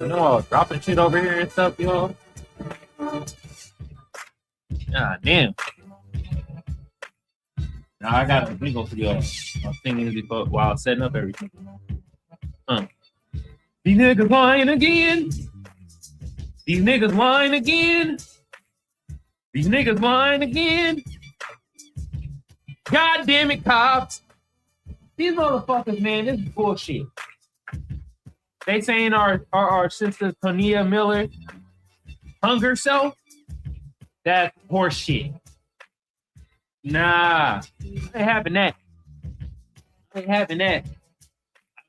You know, I was dropping shit over here and stuff, y'all. God damn. Now I got a jingle for y'all. I was singing it before while I was setting up everything. These niggas lying again. These niggas lying again. These niggas lying again. God damn it, cops. These motherfuckers, man, this is bullshit. They saying our sister Tonea Miller hung herself. That's horseshit. Nah, ain't having that. Ain't having that.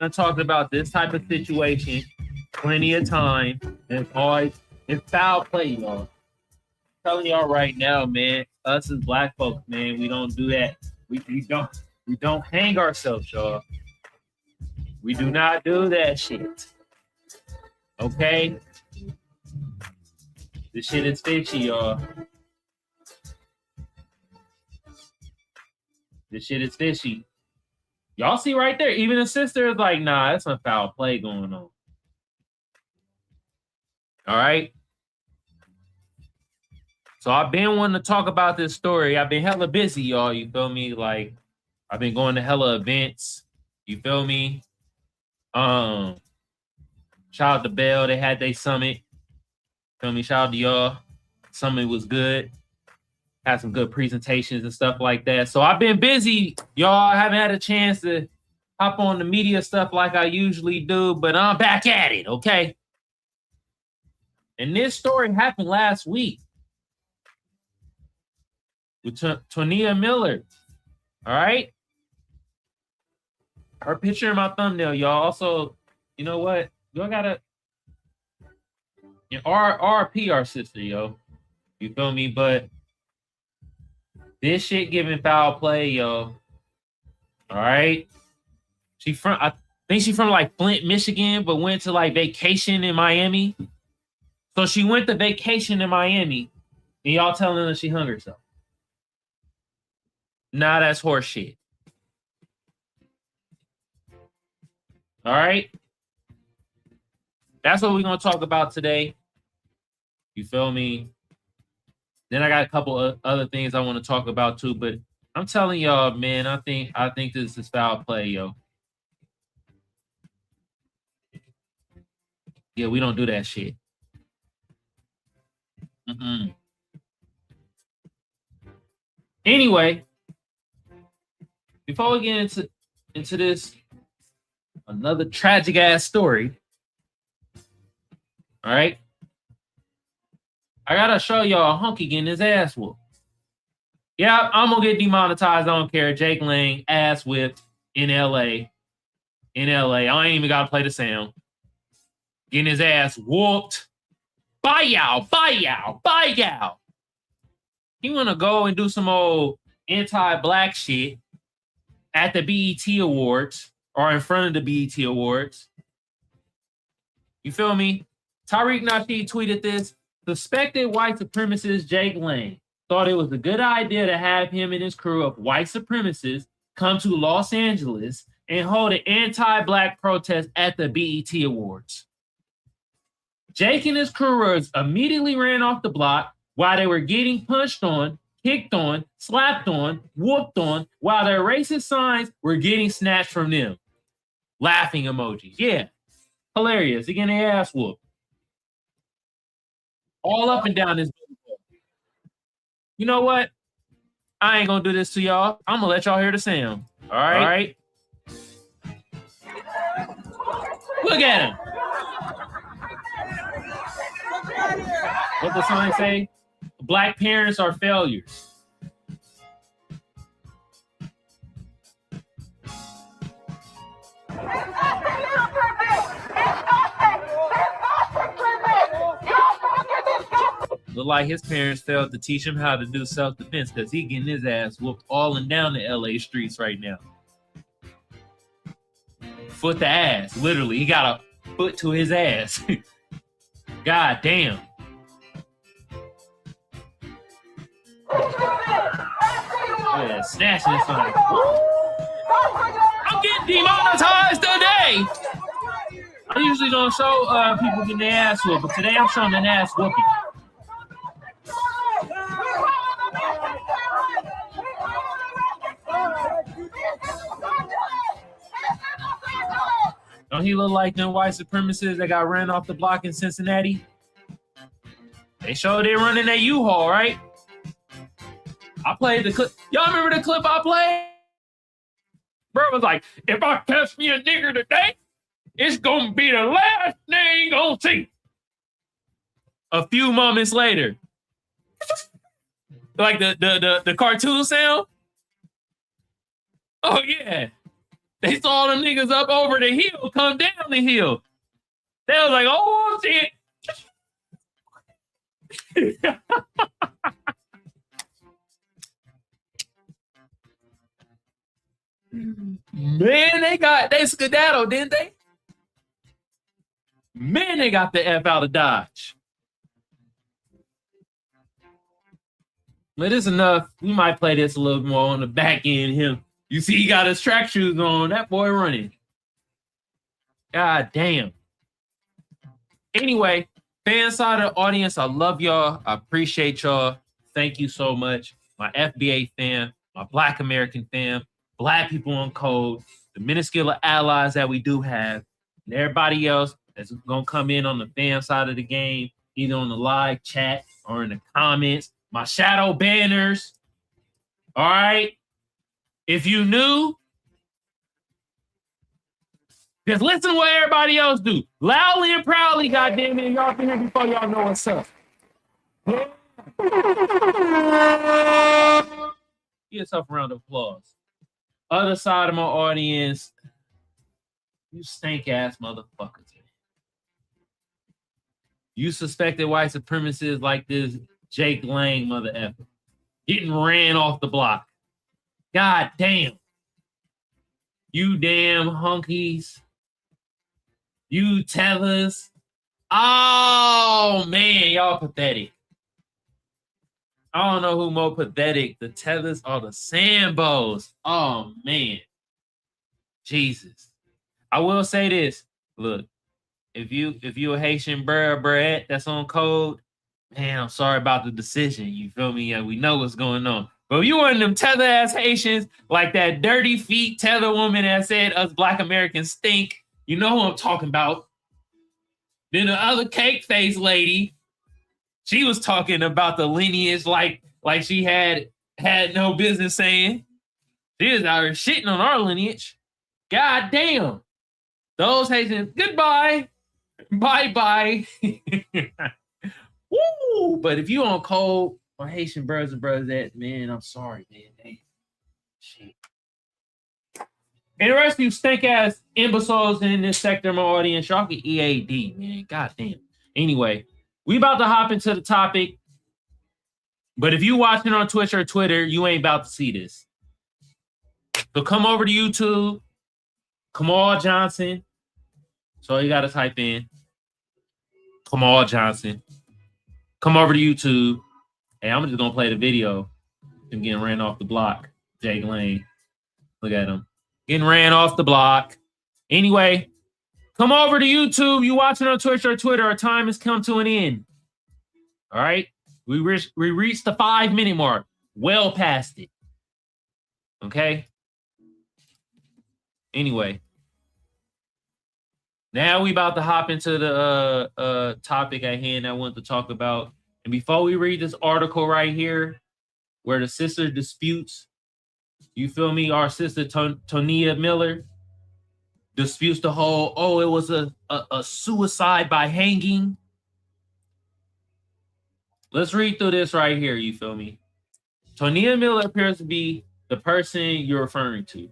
I talked about this type of situation plenty of time. And it's foul play, y'all. I'm telling y'all right now, man. Us as black folks, man, we don't do that. We don't hang ourselves, y'all. We do not do that shit. Okay? This shit is fishy, y'all. This shit is fishy. Y'all see right there, even the sister is like, nah, that's some foul play going on. All right? So I've been wanting to talk about this story. I've been hella busy, y'all. You feel me? Like, I've been going to hella events. You feel me? Shout out to Bell. They had their summit. Feel me? Shout out to y'all. Summit was good. Had some good presentations and stuff like that. So I've been busy, y'all. I haven't had a chance to hop on the media stuff like I usually do, but I'm back at it, okay? And this story happened last week with Tonea Miller. All right? Her picture in my thumbnail, y'all. Also, you know what? Y'all gotta RP our sister, yo. You feel me? But this shit giving foul play, yo. All right. I think she's from like Flint, Michigan, but went to like vacation in Miami. So she went to vacation in Miami, and y'all telling her she hung herself. Nah, that's horse shit. All right. That's what we're gonna talk about today. You feel me? Then I got a couple of other things I want to talk about too, but I'm telling y'all, man, I think this is foul play, yo. Yeah, we don't do that shit. Anyway, before we get into this another tragic ass story, all right, I gotta show y'all a hunky getting his ass whooped. Yeah, I'm gonna get demonetized. I don't care. Jake Lang ass whipped in LA. In LA, I ain't even gotta play the sound. Getting his ass whooped. Bye y'all, bye y'all, bye y'all. He wanna go and do some old anti-black shit at the BET Awards or in front of the BET Awards. You feel me? Tariq Nasheed tweeted this. Suspected white supremacist Jake Lang thought it was a good idea to have him and his crew of white supremacists come to Los Angeles and hold an anti-black protest at the BET Awards. Jake and his crew immediately ran off the block while they were getting punched on, kicked on, slapped on, whooped on, while their racist signs were getting snatched from them. Laughing emojis. Yeah. Hilarious. They're getting their ass whooped. All up and down this. You know what? I ain't gonna do this to y'all. I'm gonna let y'all hear the sound. All right. Look at him. What the sign say? Black parents are failures. You Look like his parents failed to teach him how to do self-defense because he getting his ass whooped all and down the LA streets right now. Foot to ass, literally. He got a foot to his ass. God damn. Yeah, snatching this one. I'm getting demonetized today. I usually don't show people getting their ass whooped, but today I'm showing an ass whooping. Don't he look like them white supremacists that got ran off the block in Cincinnati? They showed they running that U-Haul, right? I played the clip. Y'all remember the clip I played? Bro was like, if I catch me a nigger today, it's gonna be the last thing you gonna see. A few moments later, like the cartoon sound. Oh yeah, they saw them niggas up over the hill, come down the hill. They was like, oh shit. Man, they skedaddled, didn't they? Man, they got the F out of Dodge. But it's enough. We might play this a little more on the back end. Him, you see, he got his track shoes on. That boy running. God damn. Anyway, fan side of the audience, I love y'all. I appreciate y'all. Thank you so much. My FBA fam, my Black American fam, Black people on code, the minuscule allies that we do have, and everybody else that's gonna come in on the fan side of the game, either on the live chat or in the comments. My shadow banners. All right. If you new, just listen to what everybody else do. Loudly and proudly, goddamn it. Y'all can hear before y'all know what's up. Give yourself a round of applause. Other side of my audience, you stink ass motherfuckers. You suspected white supremacists like this Jake Lang mother effer getting ran off the block. God damn. You damn hunkies. You tethers. Oh man, y'all pathetic. I don't know who more pathetic, the tethers or the Sambos. Oh man. Jesus. I will say this. Look, if you a Haitian bruh that's on code, man, I'm sorry about the decision. You feel me? Yeah, we know what's going on. But if you one of them tether ass Haitians, like that dirty feet tether woman that said us Black Americans stink, you know who I'm talking about. Then the other cake face lady, she was talking about the lineage like she had no business saying. She was out here shitting on our lineage. God damn. Those Haitians, goodbye. Bye-bye. Woo! But if you on code or Haitian brothers and brothers that, man, I'm sorry, man. Damn. Shit. And the rest of you stink-ass imbeciles in this sector of my audience, y'all get EAD, man. God damn. Anyway, we about to hop into the topic. But if you watching on Twitch or Twitter, you ain't about to see this. So come over to YouTube. Kamal Johnson. So you got to type in Kamal Johnson. Come over to YouTube. Hey, I'm just going to play the video. Him getting ran off the block. Jake Lane. Look at him. Getting ran off the block. Anyway, come over to YouTube. You watching on Twitch or Twitter. Our time has come to an end. All right? We reached the 5-minute mark. Well past it. Okay? Anyway. Now we about to hop into the topic at hand I want to talk about. And before we read this article right here, where the sister disputes, you feel me? Our sister Tonea Miller disputes the whole, it was a suicide by hanging. Let's read through this right here, you feel me? Tonea Miller appears to be the person you're referring to.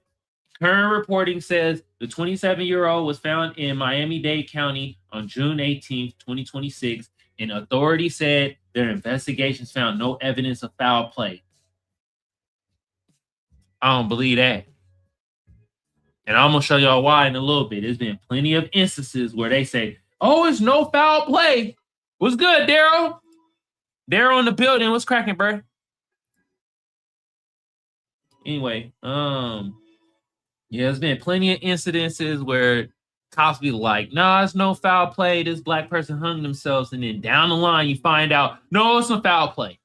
Current reporting says the 27-year-old was found in Miami-Dade County on June 18th, 2026, and authorities said Their investigations found no evidence of foul play. I don't believe that. And I'm going to show y'all why in a little bit. There's been plenty of instances where they say, oh, it's no foul play. What's good, Daryl? Daryl in the building. What's cracking, bro? Anyway, yeah, there's been plenty of incidences where cops be like, nah, it's no foul play. This black person hung themselves. And then down the line, you find out, no, it's some foul play.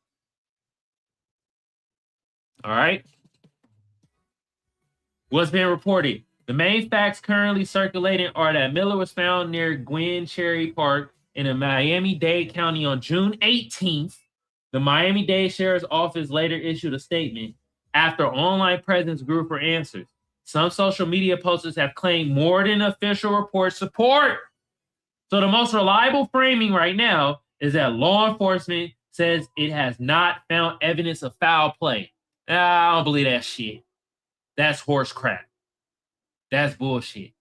All right. What's been reported? The main facts currently circulating are that Miller was found near Gwen Cherry Park in Miami-Dade County on June 18th. The Miami-Dade Sheriff's Office later issued a statement after online presence grew for answers. Some social media posters have claimed more than official report support. So the most reliable framing right now is that law enforcement says it has not found evidence of foul play. I don't believe that shit. That's horse crap. That's bullshit.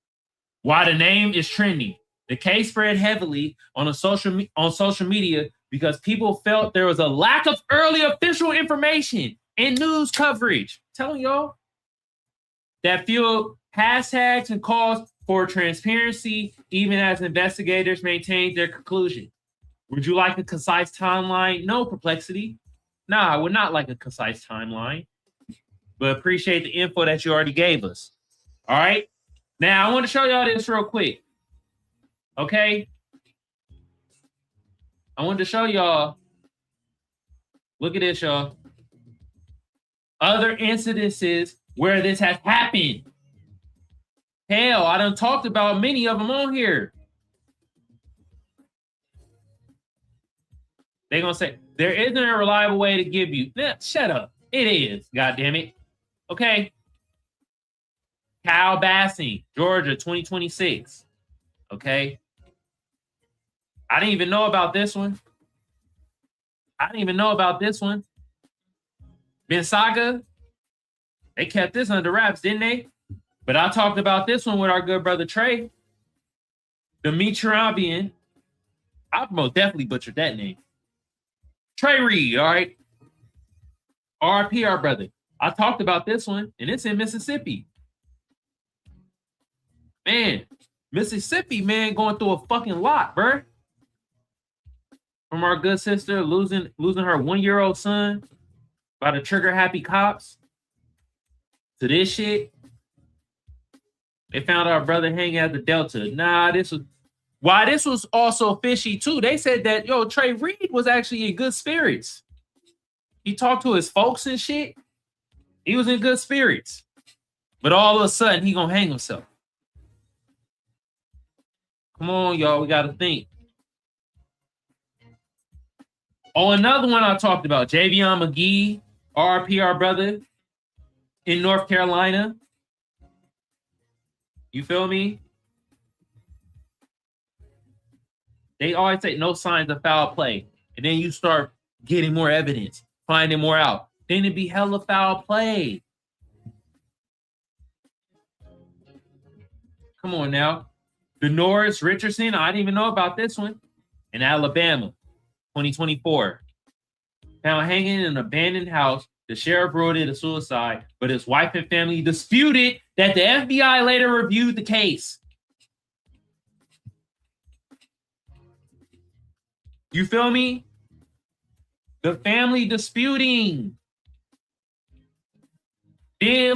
Why the name is trending. The case spread heavily on social media because people felt there was a lack of early official information and news coverage. I'm telling y'all that fueled hashtags and calls for transparency, even as investigators maintained their conclusion. Would you like a concise timeline? No, Perplexity. Nah, I would not like a concise timeline, but appreciate the info that you already gave us. All right. Now, I want to show y'all this real quick. Okay. I wanted to show y'all. Look at this, y'all. Other incidences where this has happened. Hell, I done talked about many of them on here. They're going to say, there isn't a reliable way to give you. Nah, shut up. It is. God damn it. Okay. Kyle Bassing, Georgia, 2026. Okay. I didn't even know about this one. Bensaga, they kept this under wraps, didn't they? But I talked about this one with our good brother Trey. Dimitriabian. I most definitely butchered that name. Trey Reed, all right? RP, our brother. I talked about this one, and it's in Mississippi. Man, Mississippi, man, going through a fucking lot, bruh. From our good sister losing her 1-year-old son by the trigger-happy cops to this shit. They found our brother hanging at the Delta. Nah, this was also fishy too. They said that, Trey Reed was actually in good spirits. He talked to his folks and shit. He was in good spirits. But all of a sudden, he gonna hang himself. Come on, y'all. We gotta think. Oh, another one I talked about. Javion McGee, RP, our brother, in North Carolina. You feel me? They always say no signs of foul play. And then you start getting more evidence, finding more out. Then it'd be hella foul play. Come on now. Denoris Richardson, I didn't even know about this one. In Alabama, 2024. Found hanging in an abandoned house. The sheriff ruled it a suicide, but his wife and family disputed that the FBI later reviewed the case. You feel me? The family disputing. Then,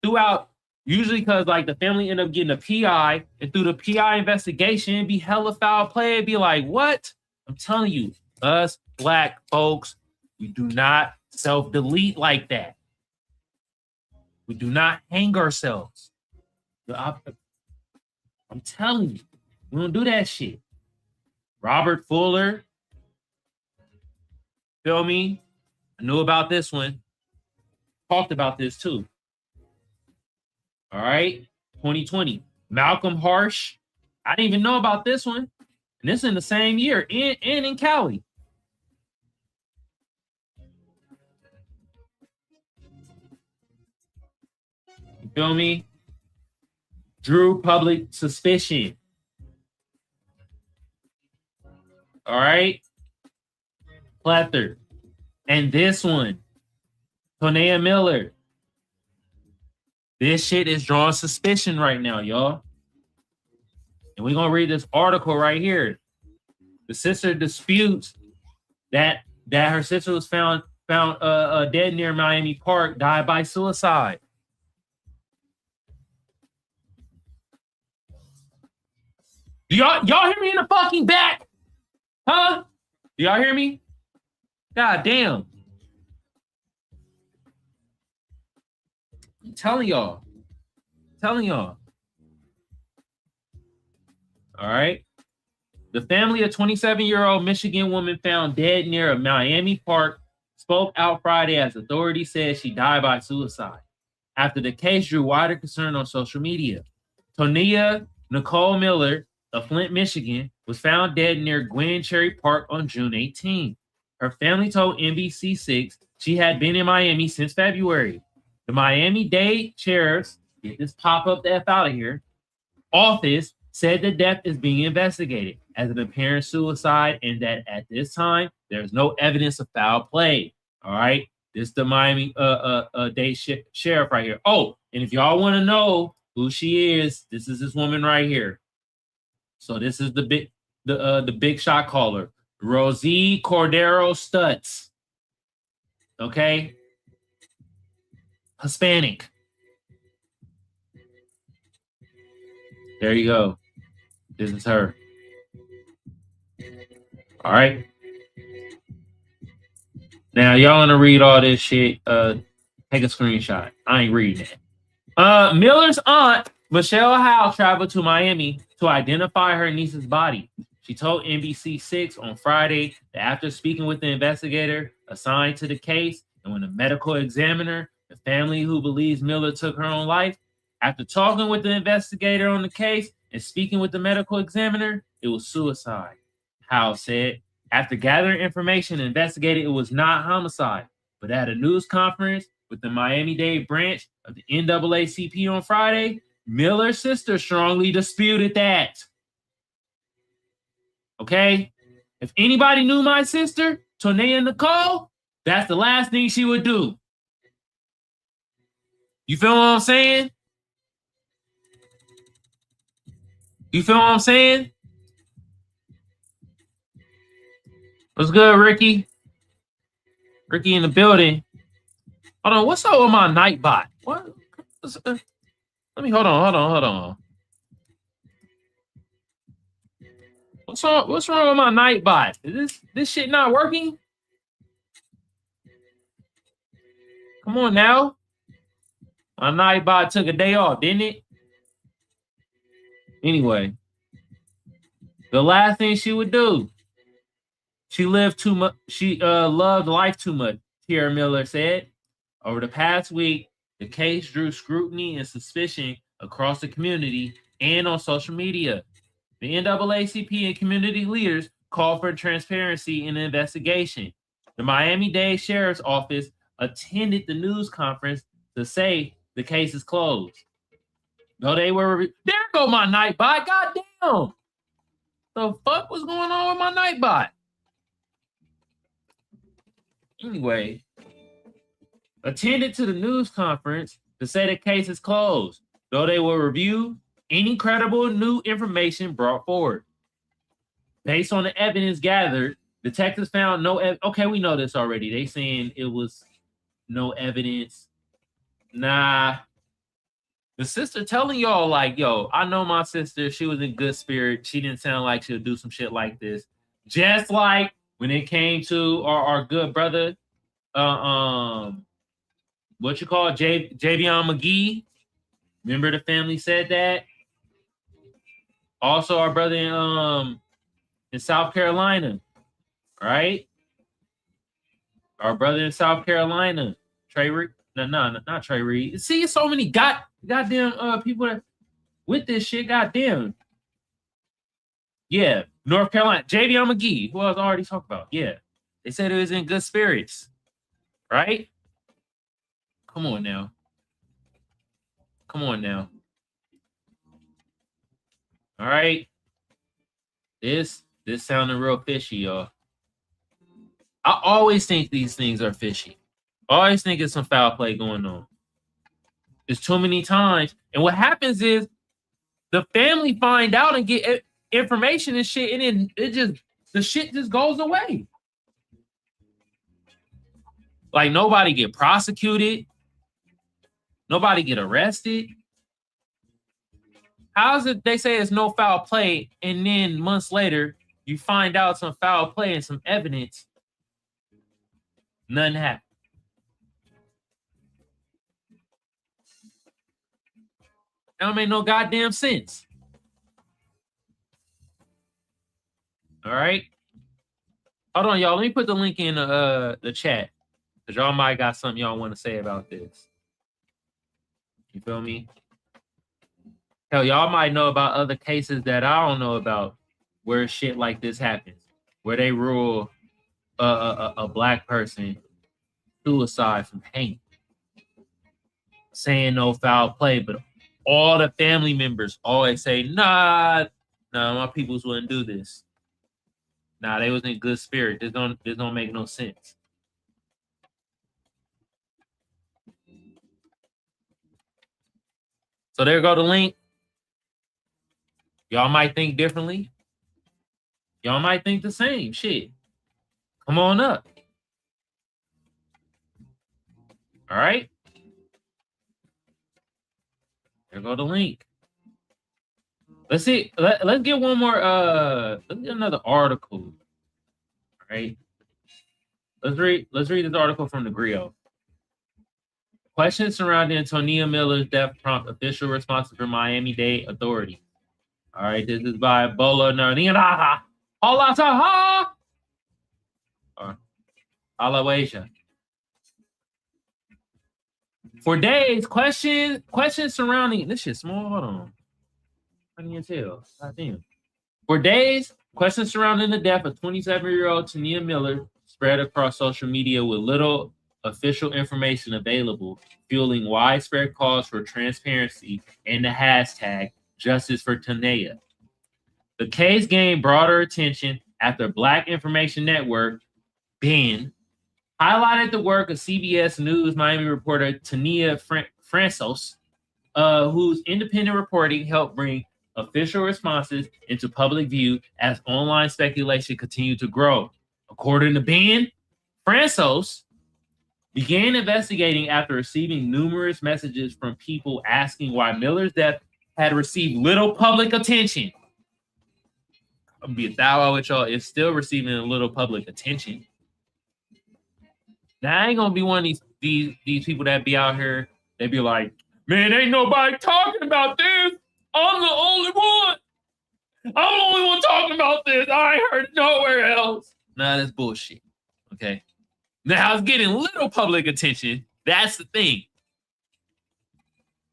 throughout, usually because, the family end up getting a PI, and through the PI investigation, it'd be hella foul play. It'd be like, what? I'm telling you, us black folks, we do not self-delete like that. We do not hang ourselves. I'm telling you, we don't do that shit. Robert Fuller. Feel me? I knew about this one. Talked about this too. All right. 2020. Malcolm Harsh. I didn't even know about this one. And this in the same year. And in Cali. You feel me? Drew public suspicion. All right. Plethora. And this one, Tonea Miller. This shit is drawing suspicion right now, y'all. And we're going to read this article right here. The sister disputes that her sister was found dead near Miami Park, died by suicide. Do y'all hear me in the fucking back? Huh? Do y'all hear me? God damn. I'm telling y'all. All right. The family of 27-year-old Michigan woman found dead near a Miami park spoke out Friday as authorities said she died by suicide after the case drew wider concern on social media. Tonea Nicole Miller of Flint, Michigan, was found dead near Gwen Cherry Park on June 18. Her family told NBC6 she had been in Miami since February. The Miami-Dade Sheriff's, get this pop up the F out of here, office said the death is being investigated as an apparent suicide and that at this time, there's no evidence of foul play. All right. This is the Miami-Dade sheriff right here. Oh, and if y'all want to know who she is, this is this woman right here. So this is the big shot caller, Rosie Cordero Stutz. Okay. Hispanic. There you go. This is her. All right. Now, y'all want to read all this shit, take a screenshot. I ain't reading it. Miller's aunt, Michelle Howe, traveled to Miami to identify her niece's body. She told NBC6 on Friday that after speaking with the investigator assigned to the case and when the medical examiner, the family who believes Miller took her own life, after talking with the investigator on the case and speaking with the medical examiner, it was suicide. Howe said, after gathering information, the investigator, it was not homicide, but at a news conference with the Miami-Dade branch of the NAACP on Friday, Miller's sister strongly disputed that. Okay? If anybody knew my sister, Tonea Nicole, that's the last thing she would do. You feel what I'm saying? You feel what I'm saying? What's good, Ricky? Ricky in the building. Hold on, what's up with my Nightbot? What? Let me hold on. What's wrong with my Nightbot? Is this shit not working? Come on now. My Nightbot took a day off, didn't it? Anyway, the last thing she would do. She lived too much. She loved life too much, Tierra Miller said. Over the past week, the case drew scrutiny and suspicion across the community and on social media. The NAACP and community leaders called for transparency in the investigation. The Miami-Dade Sheriff's Office attended the news conference to say the case is closed. No, they were. There go my Nightbot. God damn. The fuck was going on with my Nightbot? Anyway, attended to the news conference to say the case is closed, though they will review any credible new information brought forward. Based on the evidence gathered, detectives found no okay, we know this already. They saying it was no evidence. Nah. The sister telling y'all like, yo, I know my sister. She was in good spirit. She didn't sound like she'll do some shit like this. Just like when it came to our good brother, what you call Kiveon McGee. Remember the family said that. Also, our brother in South Carolina, right? Our brother in South Carolina, Trey Reed. No, not Trey Reed. See, so many goddamn people that with this shit. Goddamn. Yeah, North Carolina, Kiveon McGee, who I was already talking about. Yeah, they said it was in good spirits, right? Come on now. All right. This sounding real fishy, y'all. I always think these things are fishy. I always think it's some foul play going on. It's too many times. And what happens is the family find out and get information and shit, and then the shit just goes away. Like nobody get prosecuted. Nobody get arrested. How's it they say it's no foul play, and then months later you find out some foul play and some evidence? Nothing happened. That don't make no goddamn sense. All right. Hold on, y'all. Let me put the link in the chat, because y'all might got something y'all want to say about this. You feel me? Hell, y'all might know about other cases that I don't know about where shit like this happens, where they rule a black person suicide from pain, saying no foul play, but all the family members always say, nah, my peoples wouldn't do this. Nah, they was in good spirit. This don't make no sense. So there go the link. Y'all might think differently. Y'all might think the same shit. Come on up. All right. There go the link. Let's see. Let's get one more. Let's get another article. All right. Let's read this article from the Griot. Questions surrounding Tonea Miller's death prompt official responses from Miami-Dade authorities. All right, this is by Bola Narnina. Halataha. Alawasia. For days, questions surrounding this shit small. Hold on. I can't tell. God damn. For days, questions surrounding the death of 27-year-old Tonea Miller spread across social media with little official information available, fueling widespread calls for transparency and the hashtag Justice for Tonea. The case gained broader attention after Black Information Network, BIN, highlighted the work of CBS News Miami reporter Tonea Fransos, whose independent reporting helped bring official responses into public view as online speculation continued to grow. According to BIN, Fransos began investigating after receiving numerous messages from people asking why Miller's death had received little public attention. I'm gonna be a thou with y'all. It's still receiving a little public attention. Now I ain't gonna be one of these people that be out here. They be like, man, ain't nobody talking about this. I'm the only one. I'm the only one talking about this. I ain't heard nowhere else. Nah, that's bullshit. Okay. Now it's getting little public attention. That's the thing.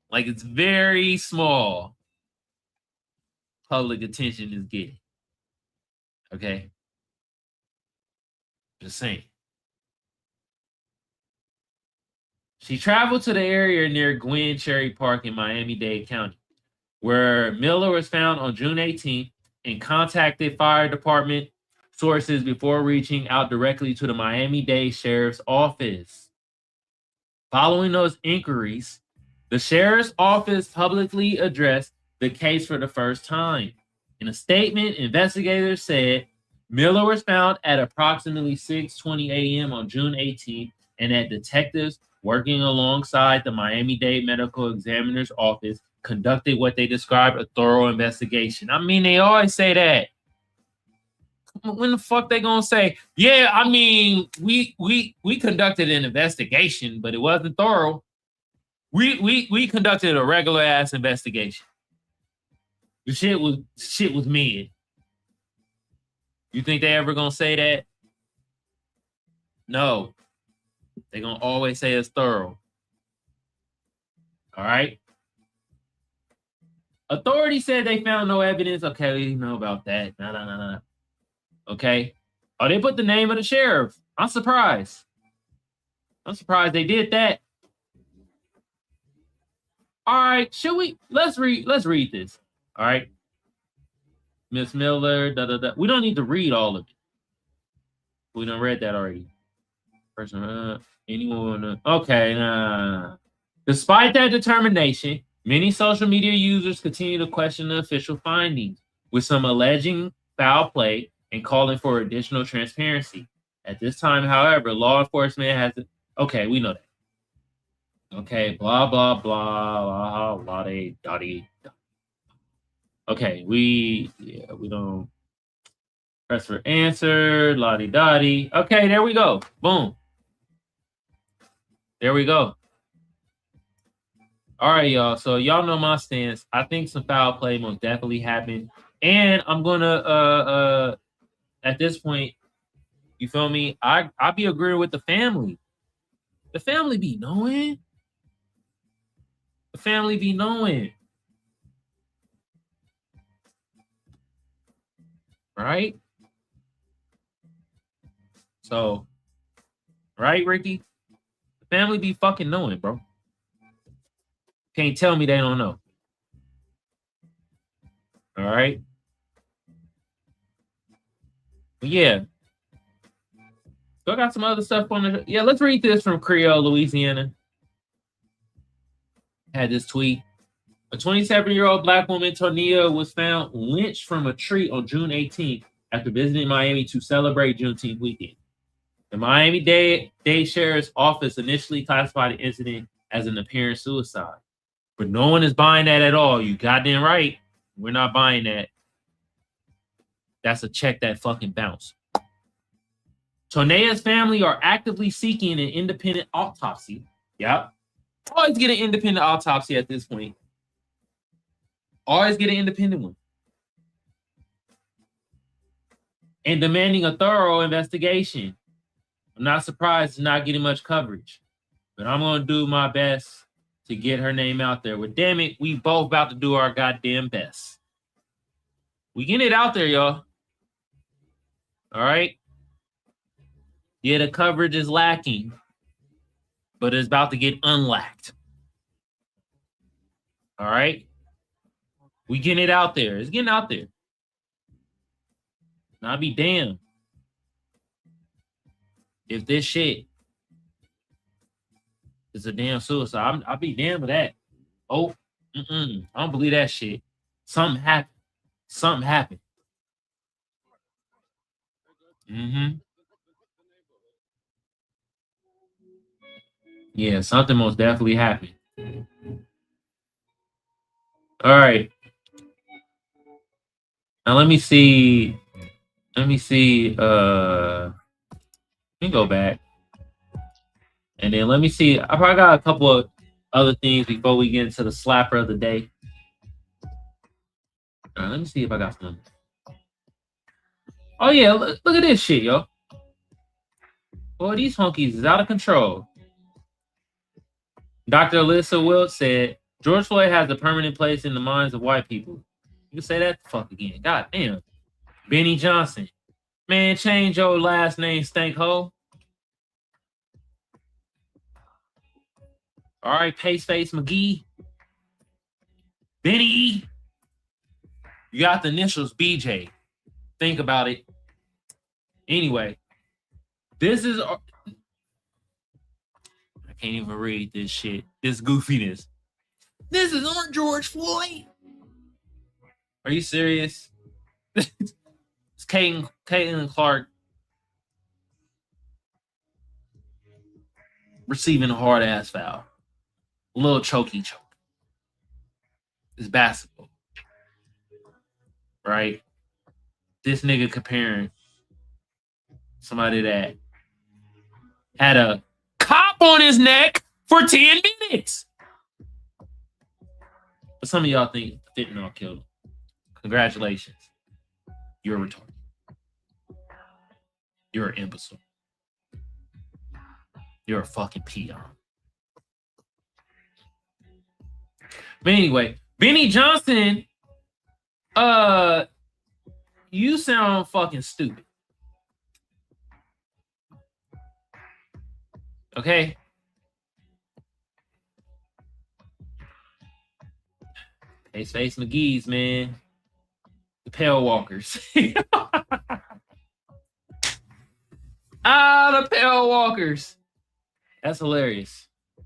Like it's very small public attention is getting. Okay. Just saying. She traveled to the area near Gwen Cherry Park in Miami-Dade County, where Miller was found on June 18th and contacted fire department sources before reaching out directly to the Miami-Dade Sheriff's Office. Following those inquiries, the Sheriff's Office publicly addressed the case for the first time. In a statement, investigators said Miller was found at approximately 6:20 a.m. on June 18th, and that detectives working alongside the Miami-Dade Medical Examiner's Office conducted what they described a thorough investigation. I mean, they always say that. When the fuck they gonna say, yeah, I mean, we conducted an investigation, but it wasn't thorough. We conducted a regular ass investigation. The shit was mid. You think they ever gonna say that? No. They gonna always say it's thorough. All right. Authorities said they found no evidence. Okay, we didn't know about that. No. Okay. Oh, they put the name of the sheriff. I'm surprised. I'm surprised they did that. All right, should we? Let's read this. All right. Miss Miller, We don't need to read all of it. We done read that already. Person, anyone? Okay. Despite that determination, many social media users continue to question the official findings, with some alleging foul play and calling for additional transparency. At this time, however, law enforcement has. Okay, we know that. Okay, blah blah blah blah dotty. Okay, we don't press for answer, lottie dotty. Okay, there we go. Boom. There we go. All right, y'all. So y'all know my stance. I think some foul play most definitely happened. And I'm gonna at this point, you feel me? I be agreeing with the family. The family be knowing. The family be knowing. Right? So, right, Ricky? The family be fucking knowing, bro. Can't tell me they don't know. All right. But yeah. So I got some other stuff on the. Yeah, let's read this from Creole, Louisiana. Had this tweet. A 27-year-old black woman, Tonea, was found lynched from a tree on June 18th after visiting Miami to celebrate Juneteenth weekend. The Miami-Dade Sheriff's Office initially classified the incident as an apparent suicide. But no one is buying that at all. You goddamn right. We're not buying that. That's a check that fucking bounced. Tonea's family are actively seeking an independent autopsy. Yep. Always get an independent autopsy at this point. Always get an independent one. And demanding a thorough investigation. I'm not surprised it's not getting much coverage. But I'm going to do my best to get her name out there. Well, damn it, we both about to do our goddamn best. We getting it out there, y'all. All right? Yeah, the coverage is lacking. But it's about to get unlacked. All right? We getting it out there. It's getting out there. Now, I'll be damned if this shit is a damn suicide. I'll be damned with that. Oh, I don't believe that shit. Something happened. Something happened. Yeah, something most definitely happened. All right. Now let me see. Let me go back. And then let me see. I probably got a couple of other things before we get into the slapper of the day. All right, let me see if I got some. Oh yeah, look at this shit, yo. Boy, these honkies is out of control. Dr. Alyssa Wilt said, George Floyd has a permanent place in the minds of white people. You can say that the fuck again. God damn. Benny Johnson. Man, change your last name, Stank-Ho. All right, Paceface McGee. Benny. You got the initials BJ. Think about it. Anyway, this is... I can't even read this shit. This goofiness. This is on George Floyd. Are you serious? It's Caitlin Clark receiving a hard ass foul. A little chokey choke. It's basketball. Right? This nigga comparing somebody that had a cop on his neck for 10 minutes. But some of y'all think fentanyl killed him. Congratulations. You're retarded. You're an imbecile. You're a fucking peon. But anyway, Benny Johnson, you sound fucking stupid. Okay? Face McGee's, man. The Pale Walkers. the pale walkers. That's hilarious. If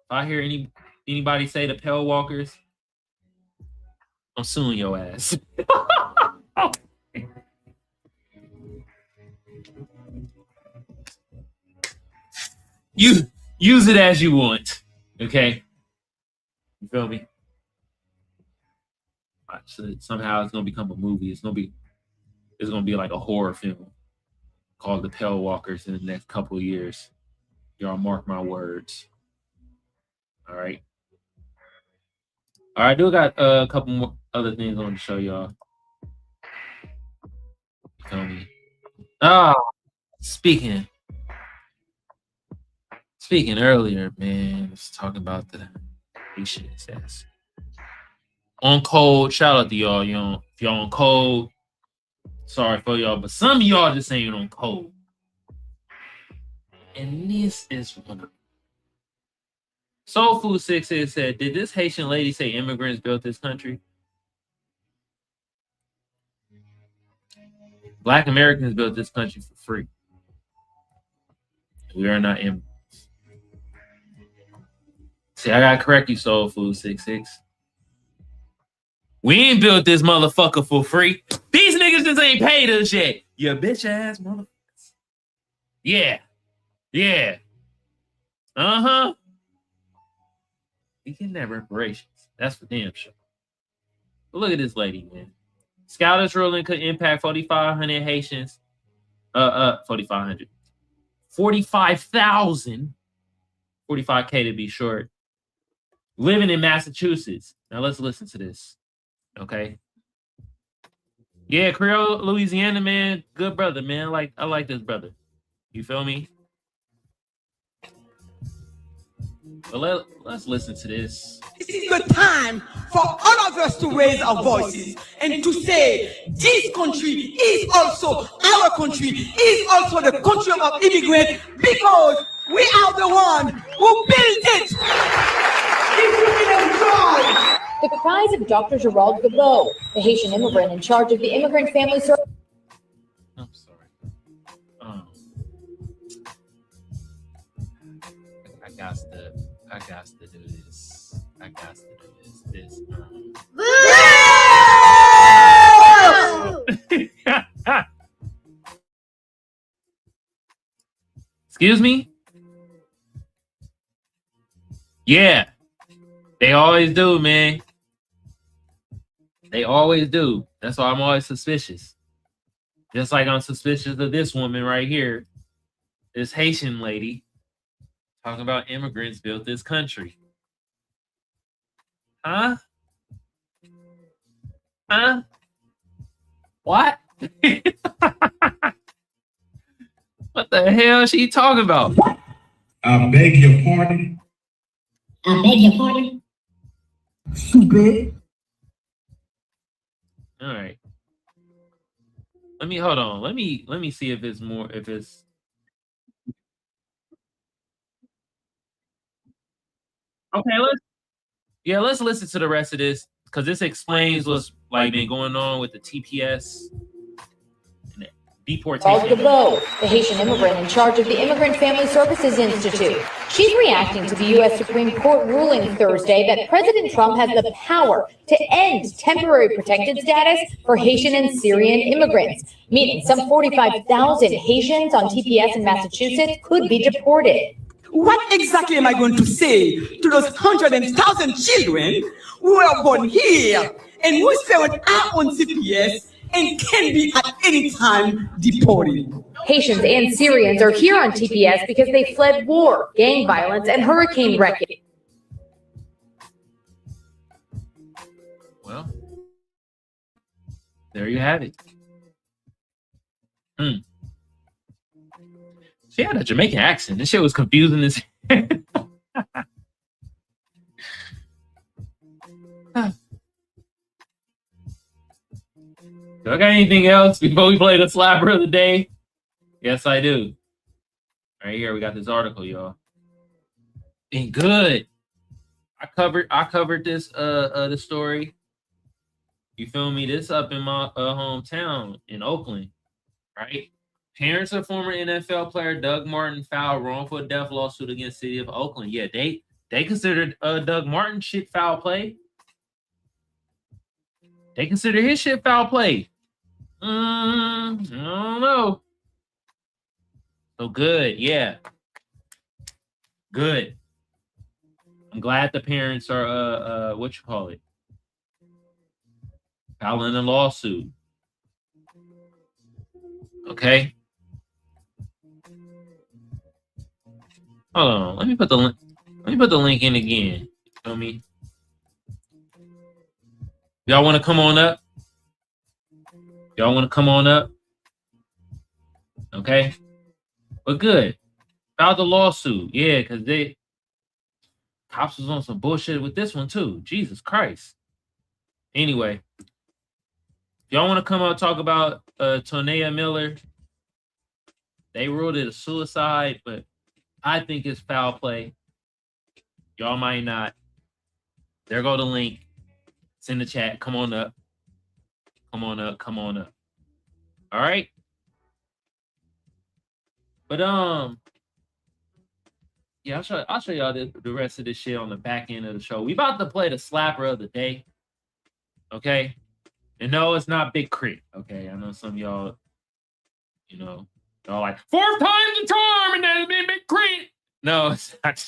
I hear anybody say the pale walkers, I'm suing your ass. You use it as you want. Okay? You feel me? So somehow it's gonna become a movie. It's gonna be like a horror film called The Pale Walkers in the next couple of years. Y'all mark my words. All right. All right, I do got a couple more other things I want to show y'all. You feel me? Speaking earlier, man, I was talking about the Haitian ass. On code, shout out to y'all. If y'all on code, sorry for y'all, but some of y'all just ain't on code. And this is one of them. Soul Food 66 said, did this Haitian lady say immigrants built this country? Black Americans built this country for free. We are not immigrants. See, I gotta correct you, Soul Food 66. We ain't built this motherfucker for free. These niggas just ain't paid us yet. You bitch ass motherfuckers. Yeah. Uh-huh. We getting that reparations. That's for damn sure. But look at this lady, man. Scouters ruling could impact 4,500 Haitians. 4,500. 45,000. 45K to be short. Living in Massachusetts. Now let's listen to this. Okay. Yeah, Creole, Louisiana, man. Good brother, man. I like this brother. You feel me? But let's listen to this. This is the time for all of us to raise our voices and to say this country is also our country, is also the country of immigrants, because we are the one who built it. The cries of Dr. Gerald Gabot, the Haitian immigrant in charge of the Immigrant Family Service. I'm sorry. I got to do this. Excuse me? Yeah. They always do, man. They always do. That's why I'm always suspicious. Just like I'm suspicious of this woman right here. This Haitian lady talking about immigrants built this country. Huh? What? What the hell is she talking about? I beg your pardon. Stupid. All right. Hold on. Let me see if it's more. Okay. Let's listen to the rest of this, because this explains what's been going on with the TPS and the deportation. Gabot, the Haitian immigrant in charge of the Immigrant Family Services Institute. She's reacting to the U.S. Supreme Court ruling Thursday that President Trump has the power to end temporary protected status for Haitian and Syrian immigrants, meaning some 45,000 Haitians on TPS in Massachusetts could be deported. What exactly am I going to say to those 100,000 children who are born here and whose parents are on CPS and can be at any time deported? Haitians and Syrians are here on TPS because they fled war, gang violence, and hurricane wreckage. Well, there you have it. She had a Jamaican accent. This shit was confusing as Do I got anything else before we play the slapper of the day? Yes, I do. Right here, we got this article, y'all. And good. I covered this the story. You feel me? This up in my hometown in Oakland, right? Parents of former NFL player Doug Martin filed wrongful death lawsuit against the city of Oakland. Yeah, they considered Doug Martin shit foul play. They consider his shit foul play. I don't know. So good, yeah. Good. I'm glad the parents are filing a lawsuit. Okay. Hold on. Let me put the link in again. You feel me? Y'all want to come on up? Y'all want to come on up? Okay. But good. Filed the lawsuit. Yeah, because cops was on some bullshit with this one too. Jesus Christ. Anyway. Y'all want to come out talk about Tonea Miller? They ruled it a suicide, but I think it's foul play. Y'all might not. There go the link. It's in the chat. Come on up. Come on up. Come on up. All right. But yeah, I'll show y'all the rest of this shit on the back end of the show. We about to play the slapper of the day. Okay. And no, it's not Big Crit. Okay. I know some of y'all, y'all like 4th time's the charm, and then it's been Big Crit. No, it's not.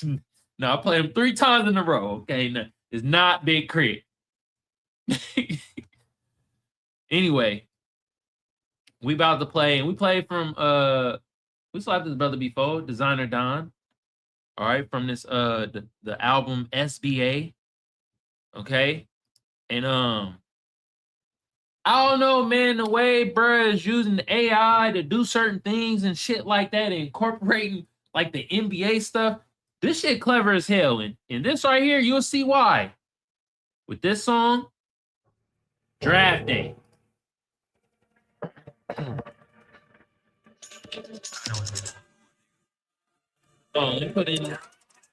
No, I played him 3 times in a row. Okay. No, it's not Big Crit. Anyway, we about to play, and we played from we slapped this brother before, Designer Don. All right, from this the album SBA. Okay. And I don't know, man, the way bruh is using AI to do certain things and shit like that, and incorporating like the NBA stuff. This shit clever as hell. And this right here, you'll see why. With this song, Draft Day. Oh, let me put it in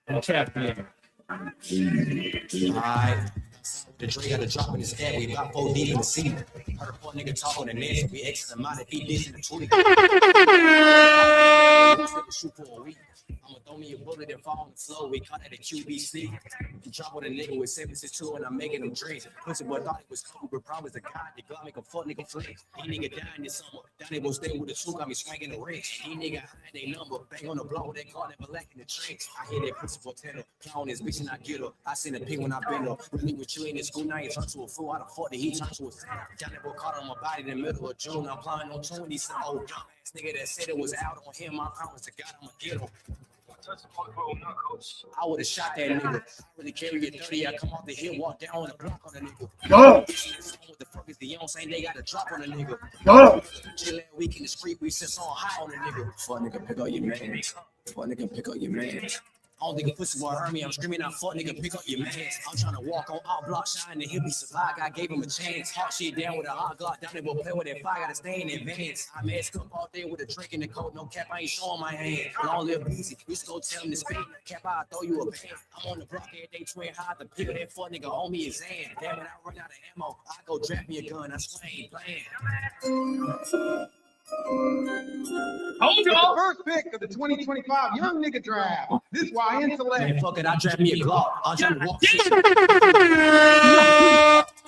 the chat here. Alright. The Dre got a drop in his head. We about 4 deep in the sea. Heard a poor nigga talk on the net. So we exit the mind if he dissing the tweet. Shoot for a week. I'ma throw me a bullet and fall on the floor. We caught at a QBC. Drop with a nigga with 762 and I'm making him drink. Pussy boy thought it was cool, but promised a god. The God make a fuck nigga flex. He nigga dying this summer. Down there was staying with the two, got me swinging the wrench. He nigga hide they number. Bang on the block with that car, never lacking the tricks. I hear that pussy for tenor. Clown this bitch and I get her. I seen a pig when I been up. Really with you in this school, now you turn to a fool. How the fuck did he turn to a fan? Down there caught on my body in the middle of June. I'm flying on 20. Some old dumbass nigga that said it was out on him. I promise to God I'ma get him. I would have shot that nigga. I really carry a 30. I come off the hill, walk down on the block on the nigga. What the fuck is the young saying they got a drop on the nigga? Chill that week in the street, we sit on high on the nigga. Fuck nigga, pick up your man. Fuck nigga, pick up your man. I don't think a pussy boy heard me. I'm screaming out, fuck nigga, pick up your man. I'm trying to walk on our block, shine, and he'll be survived. I gave him a chance. Hot shit down with a hot Glock. Down there, we'll play with that fire. Gotta stay in advance. I mask up all day with a drink in the coat. No cap, I ain't showing my hand. Long live easy. Used to go tell him to spin. Cap, I'll throw you a band. I'm on the block every day, twin high. The pick of that fuck nigga on me is Zan. Damn it, I run out of ammo. I go draft me a gun. I swear I ain't playing. The first pick of the 2025 Young Nigga Draft. This is why I intellect. Man, fuck it, I draft me a Glock. I'm trying to walk shit.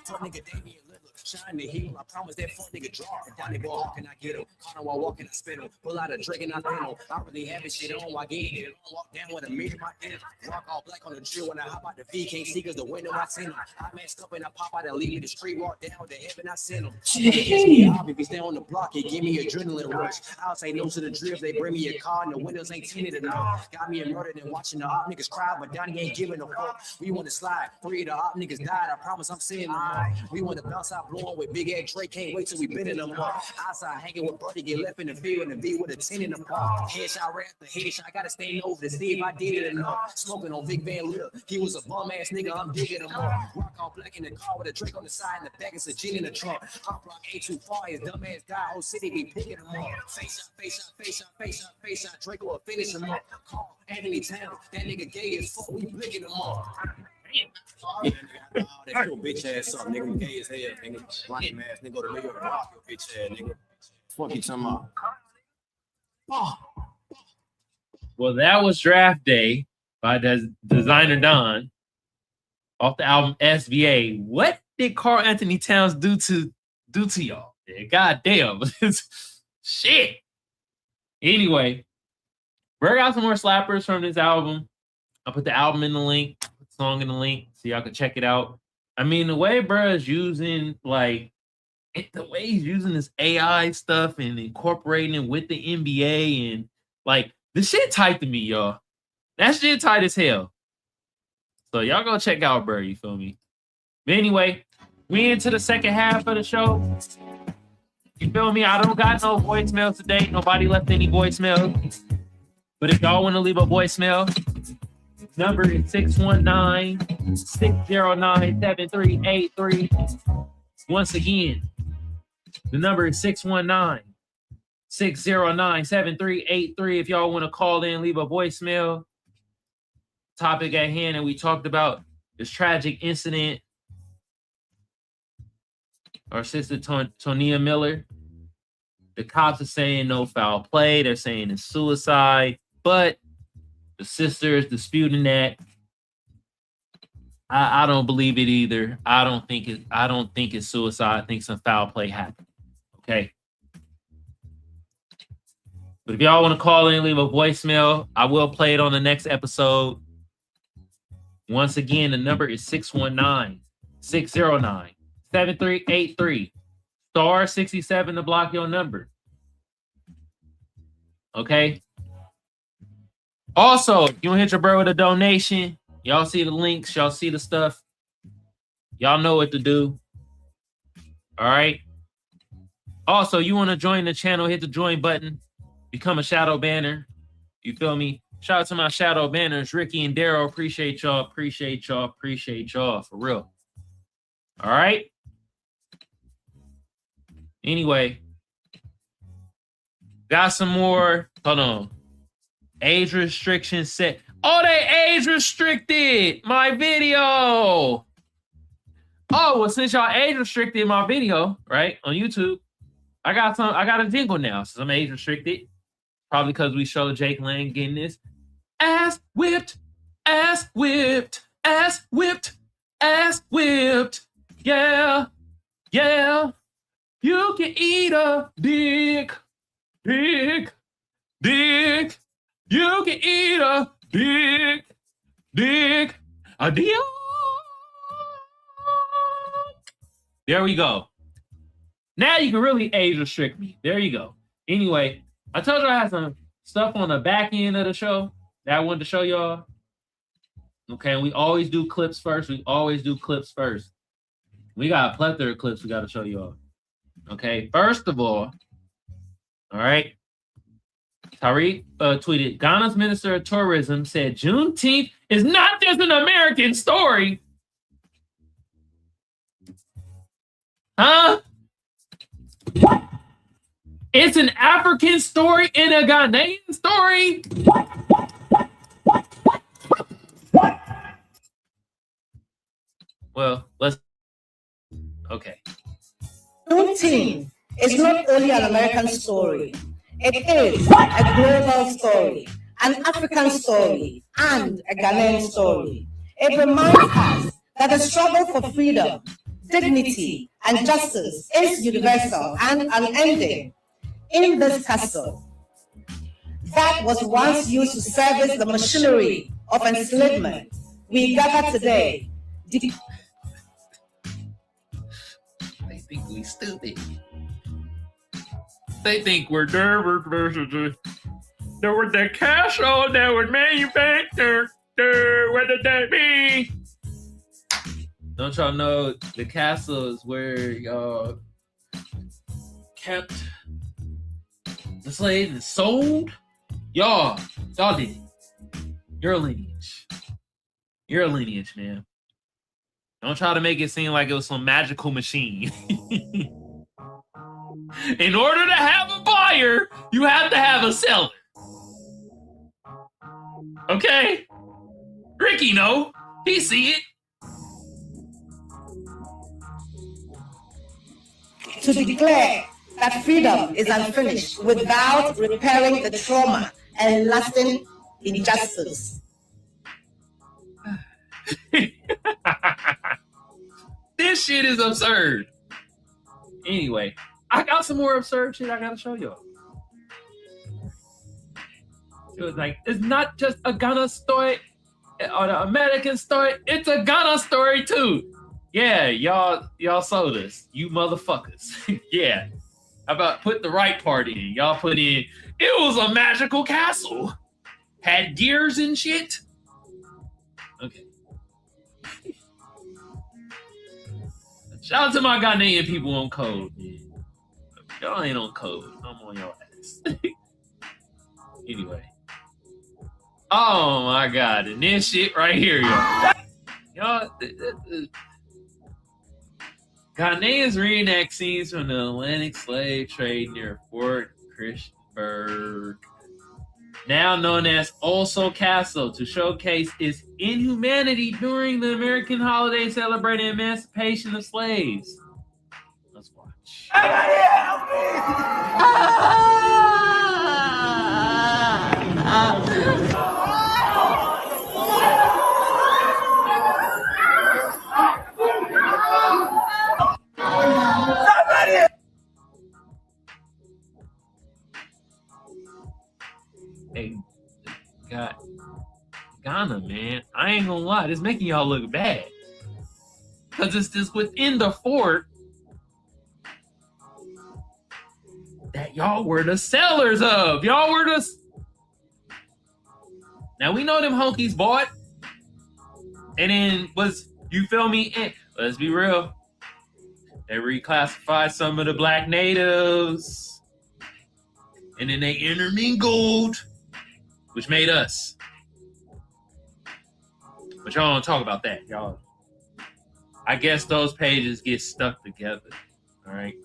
Fuck nigga, Damian Lillard. Shine the heel. I promise that fuck nigga draw. Down the ball, how can I get him? Caught him while walking, I spin him. Pull out a drink and I pin him. I really have this shit on. I get it. I walk down with a mirror in my head. Walk all black on the drill when I hop out the V. Can't see cause the window I seen him. I messed up and I pop out and leave me the street. Walk down to heaven, I send him. If he stay on the block, he give me adrenaline rush. I'll say no to the drill. They bring me a car and the windows ain't tinted enough. Got me murdered and watching the op niggas cry, but Donnie ain't giving a fuck. We want to slide. 3 of the op niggas died. I promise I'm seeing them all. We want to bounce out blowing with big ass Drake. Can't wait till we bend in them up. Outside hanging with Brody, get left in the field and the V with a 10 in the park. Headshot right after headshot. I gotta stay over to see if I did it enough. Smoking on Vic Van Lip. He was a bum ass nigga. I'm digging him up. Rock all black in the car with a Drake on the side and the back is a gin in the trunk. Hot block ain't too far. His dumb ass guy. Whole city be picking him up. Face up, face up, face up, face up, face up. Drake will finish him up. Call Anthony Town. That nigga gay as fuck. We blicking him up. Yeah, nigga, that your bitch ass up, nigga. Gay as hell, nigga. Lame ass nigga. Go to New York, rock your bitch ass, nigga. Fuck you talking about? Well, that was Draft Day by Designer Don off the album SVA. What did Karl Anthony Towns do to y'all? God damn. Shit. Anyway, bro, got some more slappers from this album. I'll put the album in the link, put the song in the link, so y'all can check it out. I mean, the way bro is using, like, the way he's using this AI stuff and incorporating it with the NBA and, like, the shit tight to me, y'all. That shit tight as hell. So y'all go check out bro, you feel me? But anyway, we into the second half of the show. You feel me? I don't got no voicemails today. Nobody left any voicemails. But if y'all want to leave a voicemail, number is 619-609-7383. Once again, the number is 619-609-7383. If y'all want to call in, leave a voicemail. Topic at hand, and we talked about this tragic incident. Our sister Tonea Miller. The cops are saying no foul play. They're saying it's suicide, but the sister is disputing that. I don't believe it either. I don't think it's suicide. I think some foul play happened. Okay. But if y'all want to call in and leave a voicemail, I will play it on the next episode. Once again, the number is 619-609-7383. Star 67 to block your number. Okay. Also, if you want to hit your bro with a donation, y'all see the links, y'all see the stuff. Y'all know what to do. All right. Also, you want to join the channel, hit the join button, become a shadow banner. You feel me? Shout out to my shadow banners, Ricky and Daryl. Appreciate y'all. Appreciate y'all. Appreciate y'all for real. All right. Anyway, got some more. Hold on. Age restrictions set. Oh, they age restricted my video. Oh, well, since y'all age restricted my video, right, on YouTube, I got a jingle now. So I'm age restricted. Probably because we showed Jake Lang getting this. Ass whipped, ass whipped, ass whipped, ass whipped. Yeah, yeah. You can eat a dick, dick, dick. You can eat a dick, dick, a deal. There we go. Now you can really age restrict me. There you go. Anyway, I told you I had some stuff on the back end of the show that I wanted to show y'all. Okay, we always do clips first. We got a plethora of clips we got to show y'all. Okay, first of all right, Tariq tweeted, Ghana's Minister of Tourism said Juneteenth is not just an American story. Huh? It's an African story and a Ghanaian story. Well, okay. Juneteenth is not only an American story, it is a global story, an African story, and a Ghanaian story. It reminds us that the struggle for freedom, dignity, and justice is universal and unending. In this castle that was once used to service the machinery of enslavement, we gather today. They think we stupid. They think we're nervous versus there was the castle that was manufactured. What did that mean? Don't y'all know the castle is where y'all kept the slaves and sold? Y'all did it. You're a lineage. You're a lineage, man. Don't try to make it seem like it was some magical machine. In order to have a buyer, you have to have a seller. Okay? Ricky know. He see it. To declare that freedom is unfinished without repairing the trauma and lasting injustice. This shit is absurd. Anyway, I got some more absurd shit I gotta show y'all. It was like, it's not just a Ghana story or the American story, it's a Ghana story too. Yeah, y'all sold us, you motherfuckers. Yeah. How about put the right part in? Y'all put in, it was a magical castle. Had gears and shit. Okay. Shout out to my Ghanaian people on code, man. Y'all ain't on code. I'm on your ass. Anyway. Oh my God. And this shit right here, y'all. Y'all, Ghanaians reenact scenes from the Atlantic slave trade near Fort Christiansburg, now known as Also Castle, to showcase its inhumanity during the American holiday celebrating emancipation of slaves. Let's watch. Hey, God, Ghana, man, I ain't gonna lie, this making y'all look bad. Because it's just within the fort that y'all were the sellers of. Y'all were the... Now, we know them honkies bought. And then was, you feel me? And let's be real. They reclassified some of the black natives. And then they intermingled, which made us. But y'all don't talk about that, y'all. I guess those pages get stuck together. All right.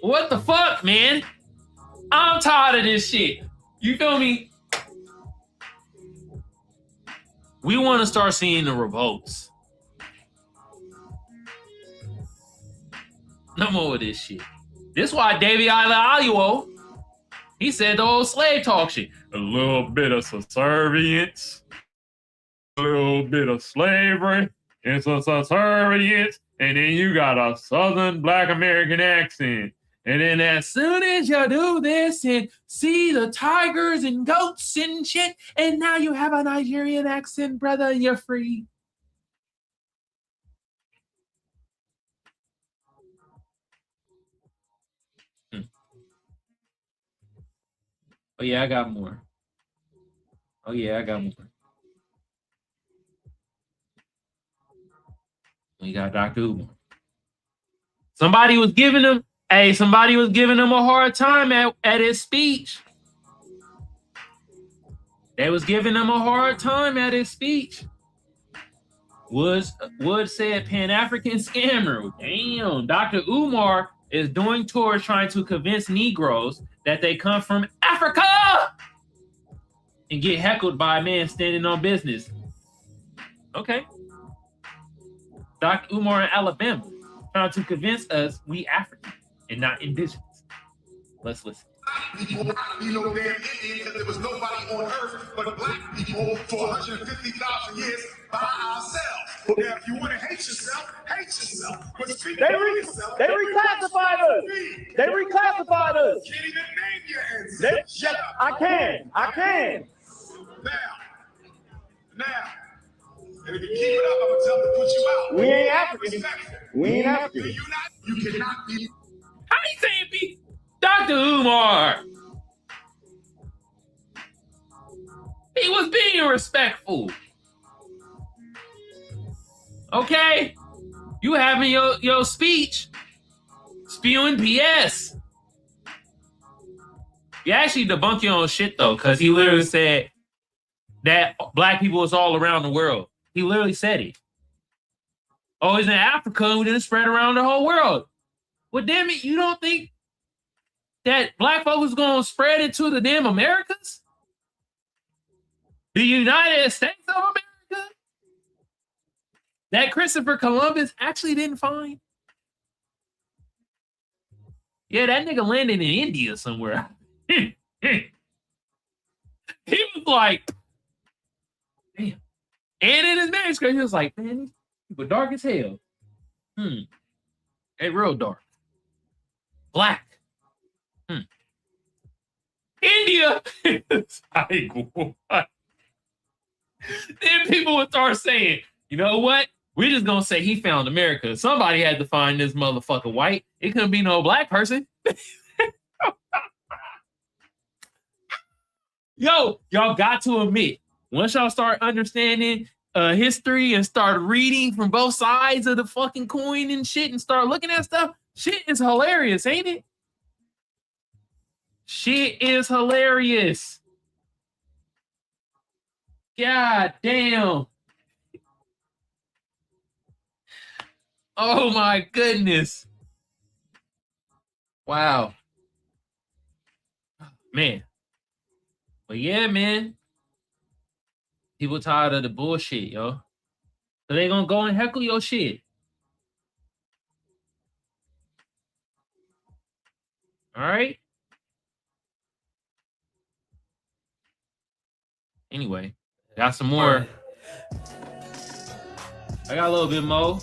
What the fuck, man? I'm tired of this shit. You feel me? We want to start seeing the revolts. No more of this shit. This is why Davey Ayuo, he said the old slave talk shit. A little bit of subservience, a little bit of slavery, and some subservience, and then you got a Southern Black American accent. And then as soon as you do this and see the tigers and goats and shit, and now you have a Nigerian accent, brother, and you're free. Oh yeah, I got more. Oh yeah, I got more. We got Dr. Umar. Somebody was giving him a hard time at his speech. They was giving him a hard time at his speech. Wood said Pan-African scammer. Damn, Dr. Umar is doing tours trying to convince Negroes that they come from Africa and get heckled by a man standing on business. Okay. Dr. Umar in Alabama trying to convince us we African and not indigenous. Let's listen. People, you know, damn Indian, because there was nobody on earth but black people for 150,000 years by ourselves. Now, if you want to hate yourself, hate yourself. But speaking of yourself, they reclassified us. They reclassified us. You can't even name your ancestors. Shut up. I can. Now, and if you keep it up, I'm going to tell them to put you out. We ain't African. We ain't African. You cannot be. How you saying be Dr. Umar? He was being respectful. Okay? You having your speech spewing BS. You actually debunk your own shit though, because he literally said that black people is all around the world. He literally said it. Oh, he's in Africa and we didn't spread around the whole world. Well, damn it, you don't think that black folks is going to spread into the damn Americas? The United States of America? That Christopher Columbus actually didn't find? Yeah, that nigga landed in India somewhere. He was like, damn. And in his manuscript, he was like, man, these people dark as hell. They real dark. Black. India. It's like, what? Then people would start saying, you know what? We're just gonna say he found America. Somebody had to find this motherfucker white. It couldn't be no black person. Yo, y'all got to admit, once y'all start understanding history and start reading from both sides of the fucking coin and shit and start looking at stuff, shit is hilarious, ain't it? Shit is hilarious. God damn. Oh my goodness. Wow. Man. But yeah, man. People tired of the bullshit, yo. So they gonna go and heckle your shit. All right? Anyway, got some more. I got a little bit more.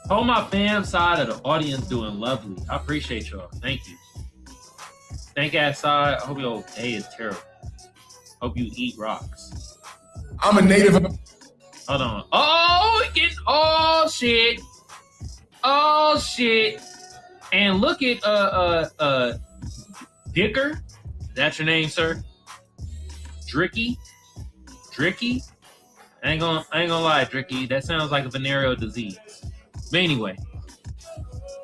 Hope my fam side of the audience doing lovely. I appreciate y'all. Thank you. Thank ass side. I hope your day is terrible. Hope you eat rocks. I'm a native. Hold on. Oh, shit. Oh shit. And look at Dicker. Is that your name, sir? Dricky. I ain't gonna lie, Dricky. That sounds like a venereal disease. But anyway,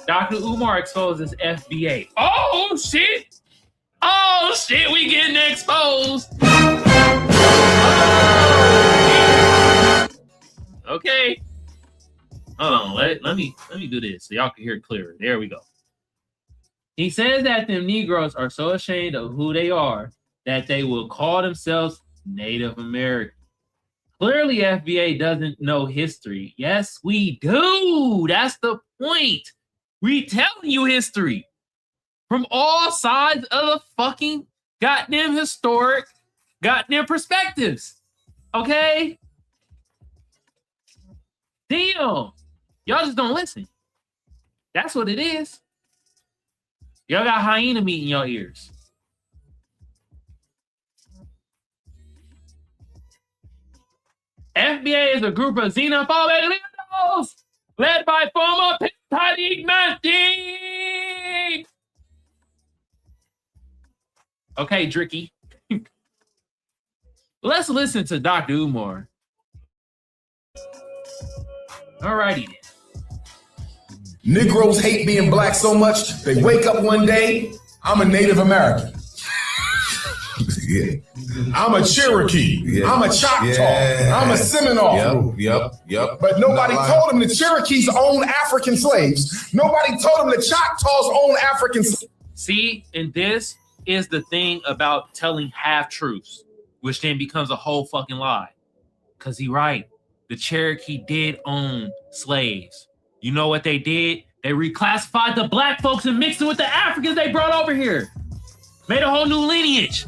Dr. Umar exposes FBA. Oh shit! We getting exposed. Okay. Hold on. Let me do this so y'all can hear it clearer. There we go. He says that them Negroes are so ashamed of who they are that they will call themselves Native American. Clearly, FBA doesn't know history. Yes, we do. That's the point. We telling you history from all sides of the fucking goddamn historic goddamn perspectives. Okay? Damn. Y'all just don't listen. That's what it is. Y'all got hyena meat in your ears. FBA is a group of xenophobic liberals led by former Tariq Mahdi. Okay, Dricky. Let's listen to Dr. Umar. Alrighty then. Negroes hate being black so much, they wake up one day, I'm a Native American. Yeah. I'm a Cherokee. Yeah. I'm a Choctaw. Yeah. I'm a Seminole. Yep. But nobody told them the Cherokees own African slaves. Nobody told them the Choctaws own African slaves. See, and this is the thing about telling half-truths, which then becomes a whole fucking lie. Because he's right. The Cherokee did own slaves. You know what they did? They reclassified the black folks and mixed it with the Africans they brought over here. Made a whole new lineage.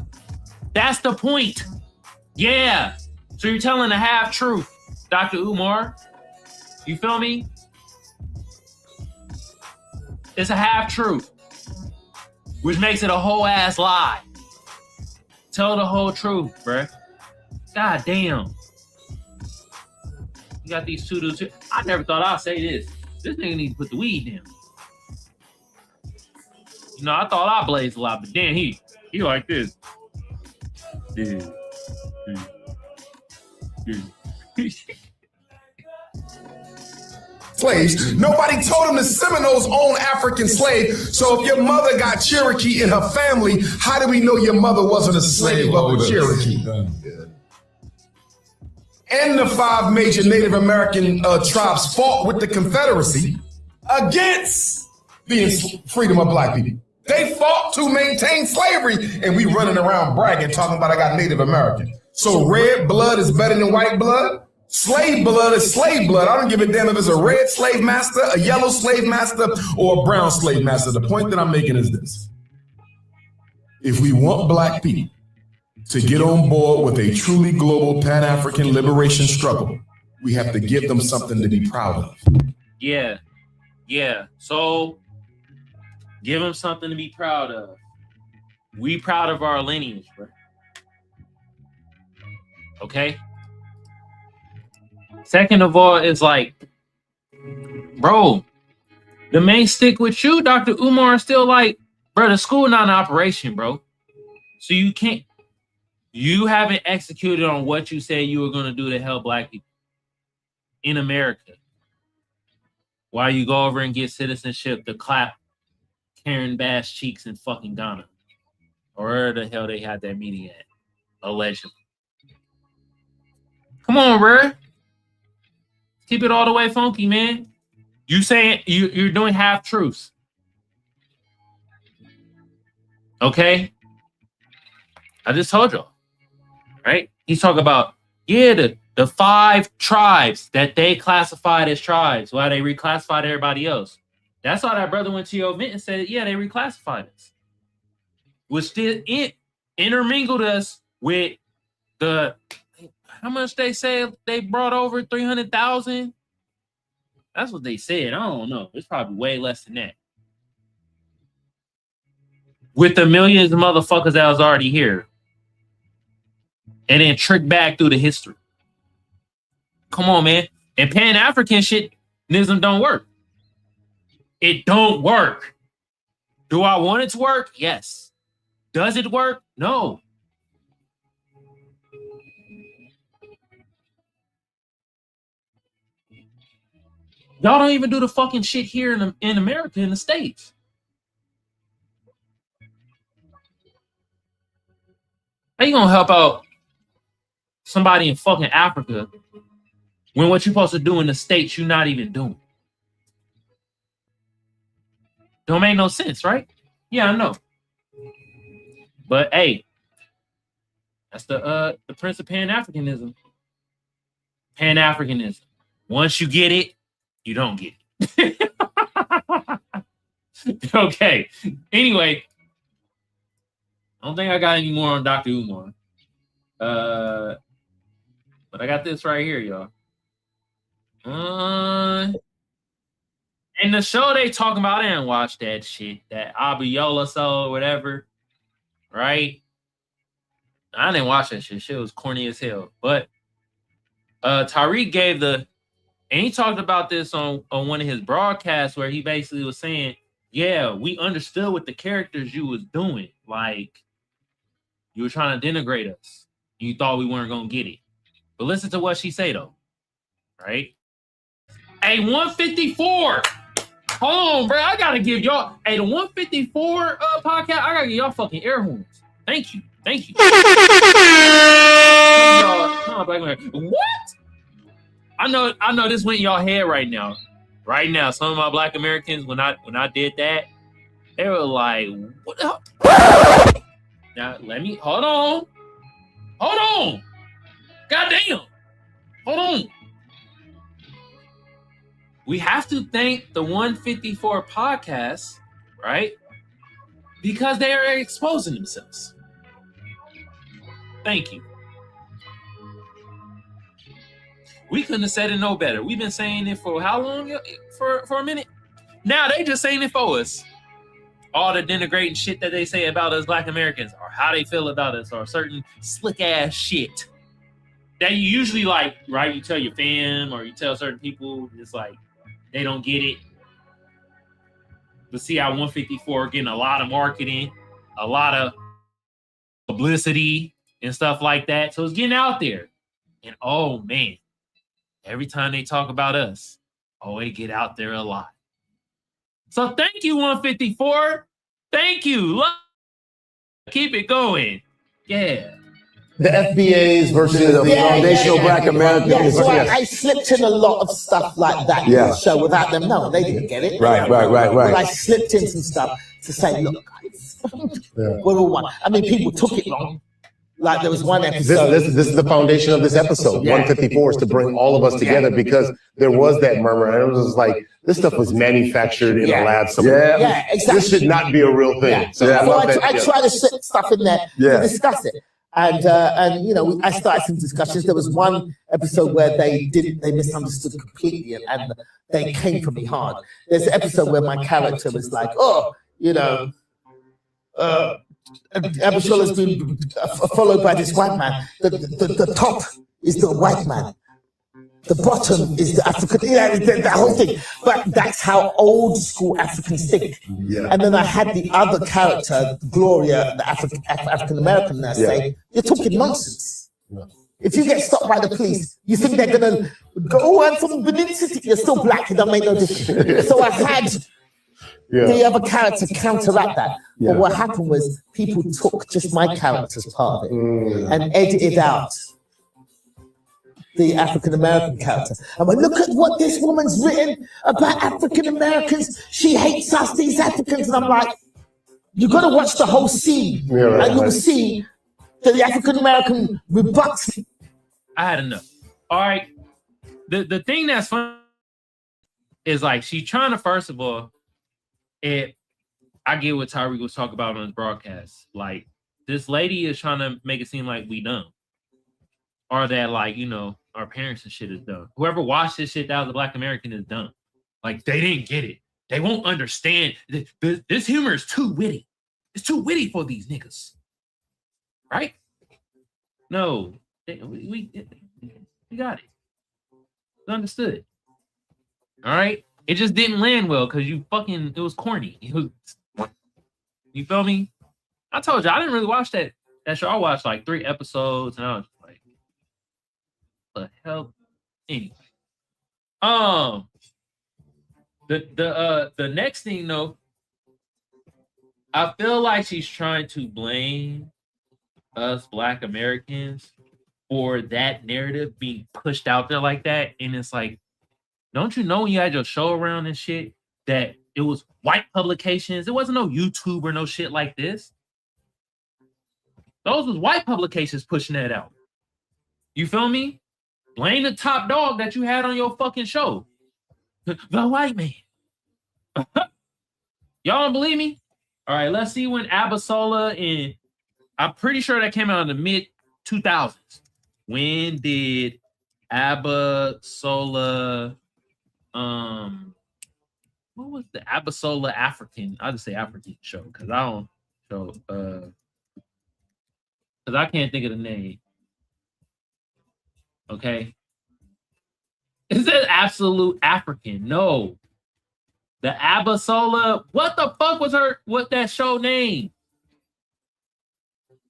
That's the point. Yeah. So you're telling a half-truth, Dr. Umar. You feel me? It's a half-truth, which makes it a whole-ass lie. Tell the whole truth, bruh. God damn. You got these two dudes here. I never thought I'd say this. This nigga need to put the weed down. You know, I thought I blazed a lot, but damn, he like this. Slaves. Nobody told them the Seminoles own African slaves. So if your mother got Cherokee in her family, how do we know your mother wasn't a slave of a Cherokee? And the 5 major Native American tribes fought with the Confederacy against the freedom of black people. They fought to maintain slavery, and we running around bragging, talking about I got Native American. So red blood is better than white blood? Slave blood is slave blood. I don't give a damn if it's a red slave master, a yellow slave master, or a brown slave master. The point that I'm making is this. If we want black people to get on board with a truly global Pan-African liberation struggle, we have to give them something to be proud of. Yeah. So give them something to be proud of. We proud of our lineage, bro. Okay? Second of all, is like, bro, the main stick with you, Dr. Umar, is still like, bro, the school not in operation, bro. So you haven't executed on what you said you were going to do to help black people in America. While you go over and get citizenship to clap Karen Bass cheeks in fucking Ghana. Or where the hell they had that meeting at, allegedly. Come on, bro. Keep it all the way funky, man. You saying you're doing half truths. Okay? I just told y'all. Right? He's talking about, the 5 tribes that they classified as tribes while they reclassified everybody else. That's why that brother went to your event and said, yeah, they reclassified us. Which did it intermingled us with the, how much they say they brought over? 300,000? That's what they said. I don't know. It's probably way less than that. With the millions of motherfuckers that was already here. And then trick back through the history. Come on, man. And Pan-African shit-nism don't work. It don't work. Do I want it to work? Yes. Does it work? No. Y'all don't even do the fucking shit here in America, in the States. How you gonna help out somebody in fucking Africa when what you're supposed to do in the States you're not even doing? Don't make no sense, right? Yeah, I know. But hey, that's the prince of Pan-Africanism. Pan-Africanism. Once you get it, you don't get it. Okay. Anyway, I don't think I got any more on Dr. Umar. But I got this right here, y'all. In the show they talking about, I didn't watch that shit, that Abiola show or whatever, right? I didn't watch that shit. Shit was corny as hell. But Tariq gave and he talked about this on one of his broadcasts where he basically was saying, yeah, we understood what the characters you was doing. Like, you were trying to denigrate us. You thought we weren't going to get it. But listen to what she say, though. Right? Hey, 154. Hold on, bro. I got to give y'all... Hey, the 154 podcast, I got to give y'all fucking air horns. Thank you. Thank you. What? I know this went in y'all head right now. Right now, some of my black Americans, when I did that, they were like, what the? Now, let me... Hold on. Goddamn. Hold on. We have to thank the 154 podcast, right? Because they are exposing themselves. Thank you. We couldn't have said it no better. We've been saying it for how long? For a minute. Now they just saying it for us. All the denigrating shit that they say about us black Americans, or how they feel about us, or certain slick ass shit that you usually like, right? You tell your fam or you tell certain people, it's like they don't get it. But see how 154 getting a lot of marketing, a lot of publicity and stuff like that. So it's getting out there. And oh man, every time they talk about us, they get out there a lot. So thank you, 154. Thank you. Keep it going. Yeah. The FBA's versus the Foundational Black Americans. Yeah, so I slipped in a lot of stuff like that in the show without them. No, they didn't get it. Right. But I slipped in some stuff to say, look, guys, we're all one. I mean, people took it wrong. Like there was one episode. This is the foundation of this episode. 154 is to bring all of us together because there was that murmur. And it was like, this stuff was manufactured in a lab somewhere. Yeah, exactly. This should not be a real thing. Yeah. So I try to set stuff in there to discuss it. And you know, I started some discussions. There was one episode where they misunderstood completely and they came for me hard. There's an episode where my character was like, oh, you know, Abishola's been followed by this white man. The top is the white man. The bottom is the African, the whole thing. But that's how old school Africans think. Yeah. And then I had the other character, Gloria, the African American nurse, say, you're talking nonsense. Yeah. If you get stopped by the police, you think they're going to go, oh, I'm from Benin City, you're still black, it don't make no difference. So I had the other character counteract that. But what happened was people took just my character's part of it and edited out the African American character. I'm like, look at what this woman's written about African Americans. She hates us, these Africans. And I'm like, you got to watch the whole scene, and you'll see that the African American rebuts. I had enough. All right. The thing that's funny is like she's trying to, first of all, I get what Tyreek was talking about on his broadcast. Like, this lady is trying to make it seem like we dumb. Or that, like, you know, our parents and shit is dumb. Whoever watched this shit that was a Black American is dumb. Like, they didn't get it. They won't understand. This humor is too witty. It's too witty for these niggas. Right? No. We got it. It's understood. All right? It just didn't land well because it was corny. You feel me? I told you, I didn't really watch that show. I watched like 3 episodes and I was like, the hell? Anyway. The next thing though, I feel like she's trying to blame us Black Americans for that narrative being pushed out there like that. And it's like, don't you know when you had your show around and shit that it was white publications? It wasn't no YouTube or no shit like this. Those was white publications pushing that out. You feel me? Blame the top dog that you had on your fucking show. The white man. Y'all don't believe me? All right, let's see when Abasola and I'm pretty sure that came out in the mid-2000s. When did Abasola what was the Abasola African? I'll just say African show because I don't show because I can't think of the name. Okay. Is it Absolute African? No. The Abasola. What the fuck was that show name?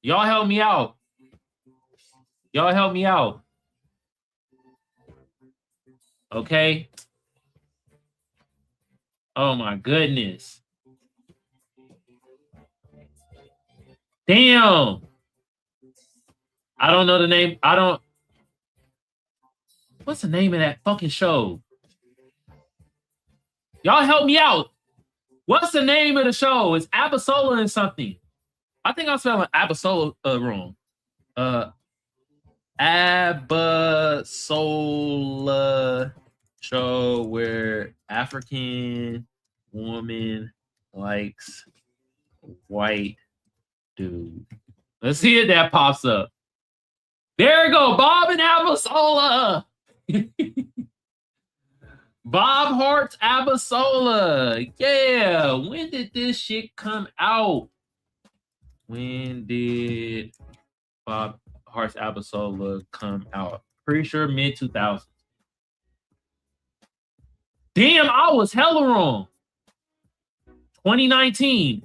Y'all help me out. Y'all help me out. Okay. Oh my goodness. Damn. I don't know the name. What's the name of that fucking show? Y'all help me out. What's the name of the show? It's Abasola and something. I think I'm spelling Abasola wrong. Abasola show where African woman likes white dude. Let's see if that pops up. There we go, Bob and Abasola. Bob Hart's Abasola. Yeah. When did this shit come out? When did Bob Hart's Abasola come out? Pretty sure mid-2000s. Damn, I was hella wrong. 2019.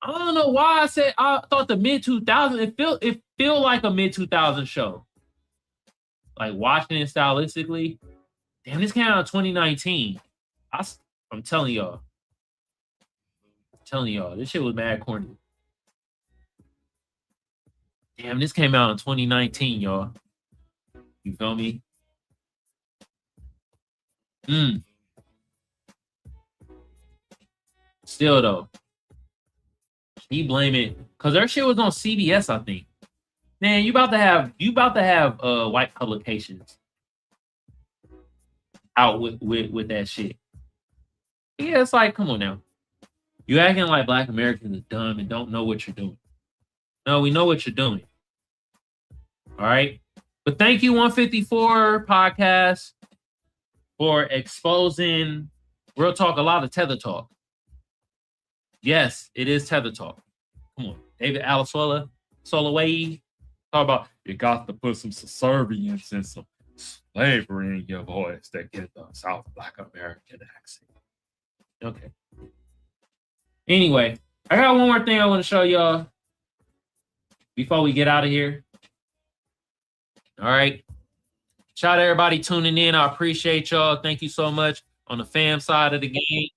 I don't know why I thought the mid-2000s. It feel like a mid-2000s show. Like watching it stylistically. Damn, this came out in 2019. I'm telling y'all. This shit was mad corny. Damn, this came out in 2019, y'all. You feel me? Still though, he blaming because their shit was on CBS, I think. Man, you about to have white publications out with that shit. Yeah, it's like, come on now. You acting like Black Americans are dumb and don't know what you're doing. No, we know what you're doing. All right. But thank you, 154 Podcast, for exposing Real Talk, a lot of Tether Talk. Yes, it is Tether Talk. Come on. David Alasola, Soloway, talk about you got to put some subservience and some slavery in your voice that get the South Black American accent. Okay. Anyway, I got one more thing I want to show y'all before we get out of here. All right. Shout out to everybody tuning in. I appreciate y'all. Thank you so much on the fam side of the game.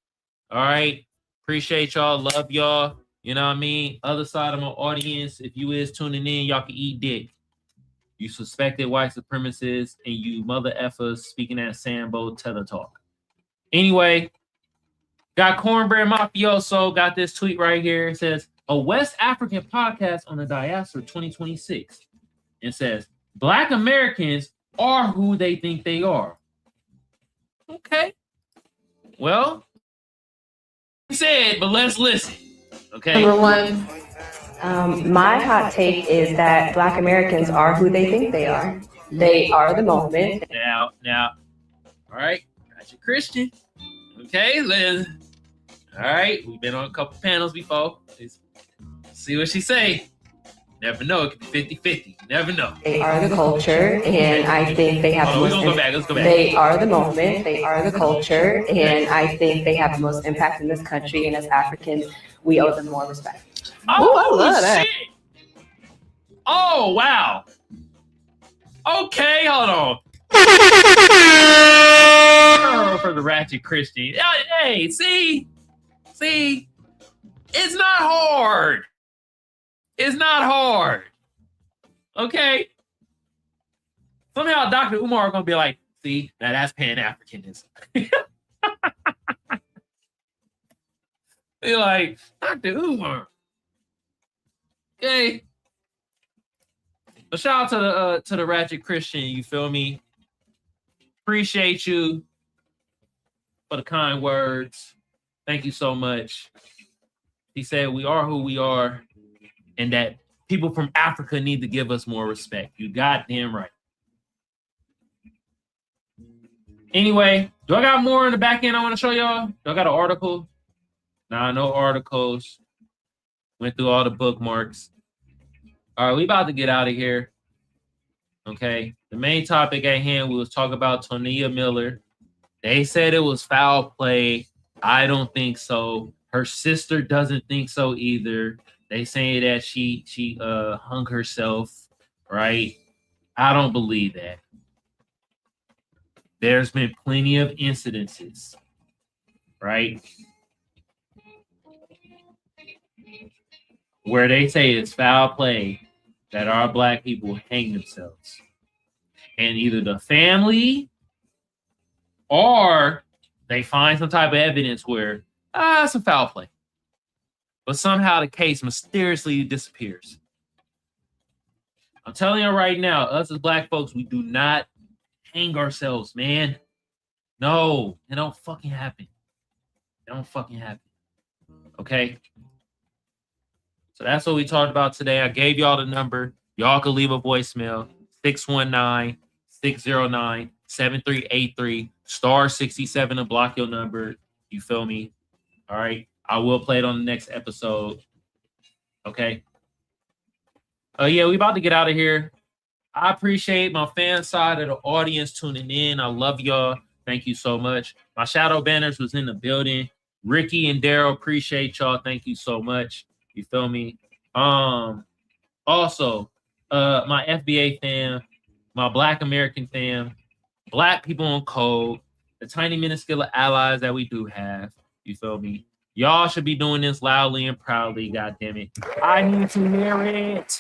All right. Appreciate y'all. Love y'all. You know what I mean? Other side of my audience, if you is tuning in, y'all can eat dick. You suspected white supremacists and you mother effers speaking at Sambo Tether Talk. Anyway, got Cornbread Mafioso, got this tweet right here. It says, a West African podcast on the diaspora 2026. It says, Black Americans are who they think they are. Okay. Well, said, but let's listen. Okay. Number one, my hot take is that Black Americans are who they think they are. They are the moment. Now, all right, got you, Christian. Okay, all right, we've been on a couple panels before. Let's see what she say. Never know, it could be 50-50. You never know. They are the culture, and I think they have Let's go back. They are the moment, they are the culture, and I think they have the most impact in this country, and as Africans, we owe them more respect. Oh, I love that. Shit. Oh, wow. Okay, hold on. For the ratchet Christian. Hey, see, it's not hard. It's not hard. Okay? Somehow Dr. Umar gonna be like, see, now that's Pan-Africanism. Be like, Dr. Umar. Okay. But shout out to the ratchet Christian, you feel me? Appreciate you for the kind words. Thank you so much. He said we are who we are, and that people from Africa need to give us more respect. You goddamn right. Anyway, do I got more in the back end I want to show y'all? Do I got an article? Nah, no articles. Went through all the bookmarks. All right, we about to get out of here. Okay. The main topic at hand, we was talking about Tonea Miller. They said it was foul play. I don't think so. Her sister doesn't think so either. They say that she hung herself, right? I don't believe that. There's been plenty of incidences, right? Where they say it's foul play that our Black people hang themselves. And either the family or they find some type of evidence where, it's a foul play. But somehow the case mysteriously disappears. I'm telling you right now, us as Black folks, we do not hang ourselves, man. No, it don't fucking happen. It don't fucking happen. Okay? So that's what we talked about today. I gave y'all the number. Y'all can leave a voicemail. 619-609-7383. *67 to block your number. You feel me? All right. I will play it on the next episode. Okay. Yeah, we about to get out of here. I appreciate my fan side of the audience tuning in. I love y'all. Thank you so much. My shadow banners was in the building. Ricky and Daryl, appreciate y'all. Thank you so much. You feel me? Also, my FBA fam, my Black American fam, Black people on code, the tiny minuscule allies that we do have. You feel me? Y'all should be doing this loudly and proudly, goddammit it. I need to hear it.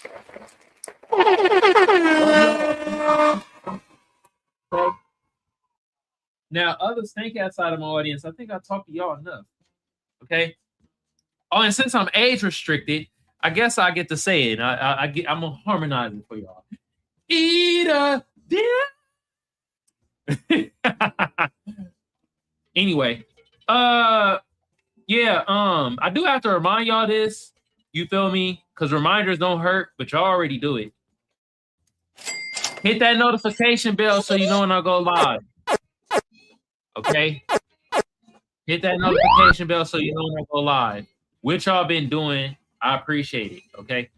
Okay. Now, others think outside of my audience, I think I talked to y'all enough. Okay. Oh, and since I'm age restricted, I guess I get to say it. I'm gonna harmonize it for y'all. Eat a dick. Anyway, yeah, I do have to remind y'all this. You feel me? Because reminders don't hurt, but y'all already do it. Hit that notification bell so you know when I go live. Okay? Hit that notification bell so you know when I go live. What y'all been doing, I appreciate it. Okay?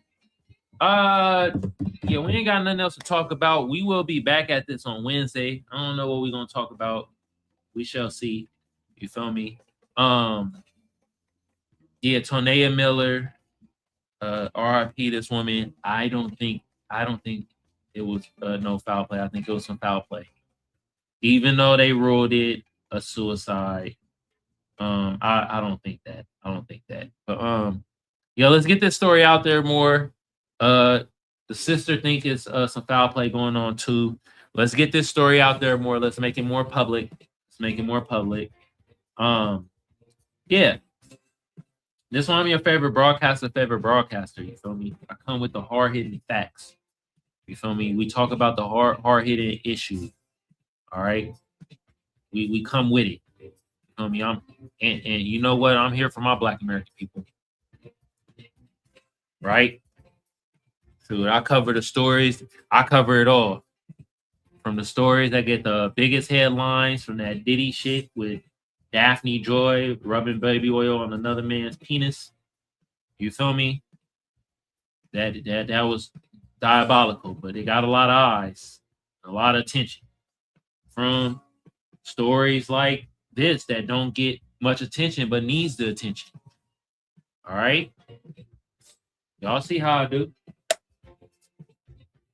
Yeah, we ain't got nothing else to talk about. We will be back at this on Wednesday. I don't know what we're gonna talk about. We shall see. You feel me? Yeah, Tonea Miller, RIP this woman. I don't think it was no foul play. I think it was some foul play. Even though they ruled it a suicide. I don't think that. But yeah, let's get this story out there more. The sister think it's some foul play going on too. Let's get this story out there more. Let's make it more public. Yeah. This one I'm your favorite broadcaster. You feel me? I come with the hard-hitting facts. You feel me? We talk about the hard-hitting issue. All right. We come with it. You feel me? And you know what? I'm here for my Black American people. Right? So I cover the stories. I cover it all. From the stories that get the biggest headlines, from that Diddy shit with Daphne Joy rubbing baby oil on another man's penis. You feel me? That was diabolical, but it got a lot of eyes, a lot of attention from stories like this that don't get much attention but needs the attention. All right? Y'all see how I do?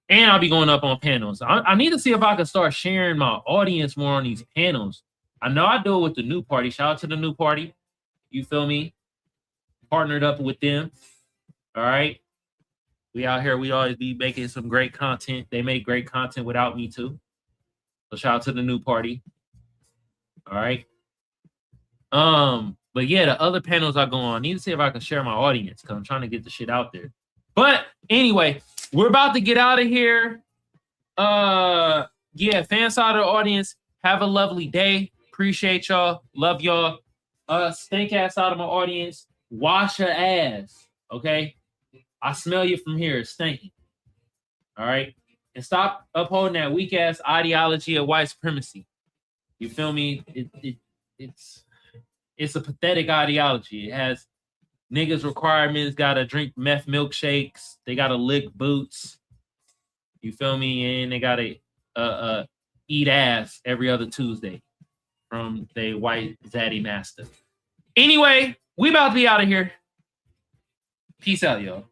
And I'll be going up on panels. I need to see if I can start sharing my audience more on these panels. I know I do it with the new party. Shout out to the new party. You feel me? Partnered up with them. All right. We out here. We always be making some great content. They make great content without me too. So shout out to the new party. All right. But yeah, the other panels I go on. I need to see if I can share my audience because I'm trying to get the shit out there. But anyway, we're about to get out of here. Yeah, fan side of the audience, have a lovely day. Appreciate y'all. Love y'all. Stink ass out of my audience. Wash your ass. Okay? I smell you from here. It's stinking. All right? And stop upholding that weak ass ideology of white supremacy. You feel me? It's a pathetic ideology. It has niggas requirements, gotta drink meth milkshakes, they gotta lick boots. You feel me? And they gotta eat ass every other Tuesday from the white zaddy master. Anyway, we about to be out of here. Peace out, y'all.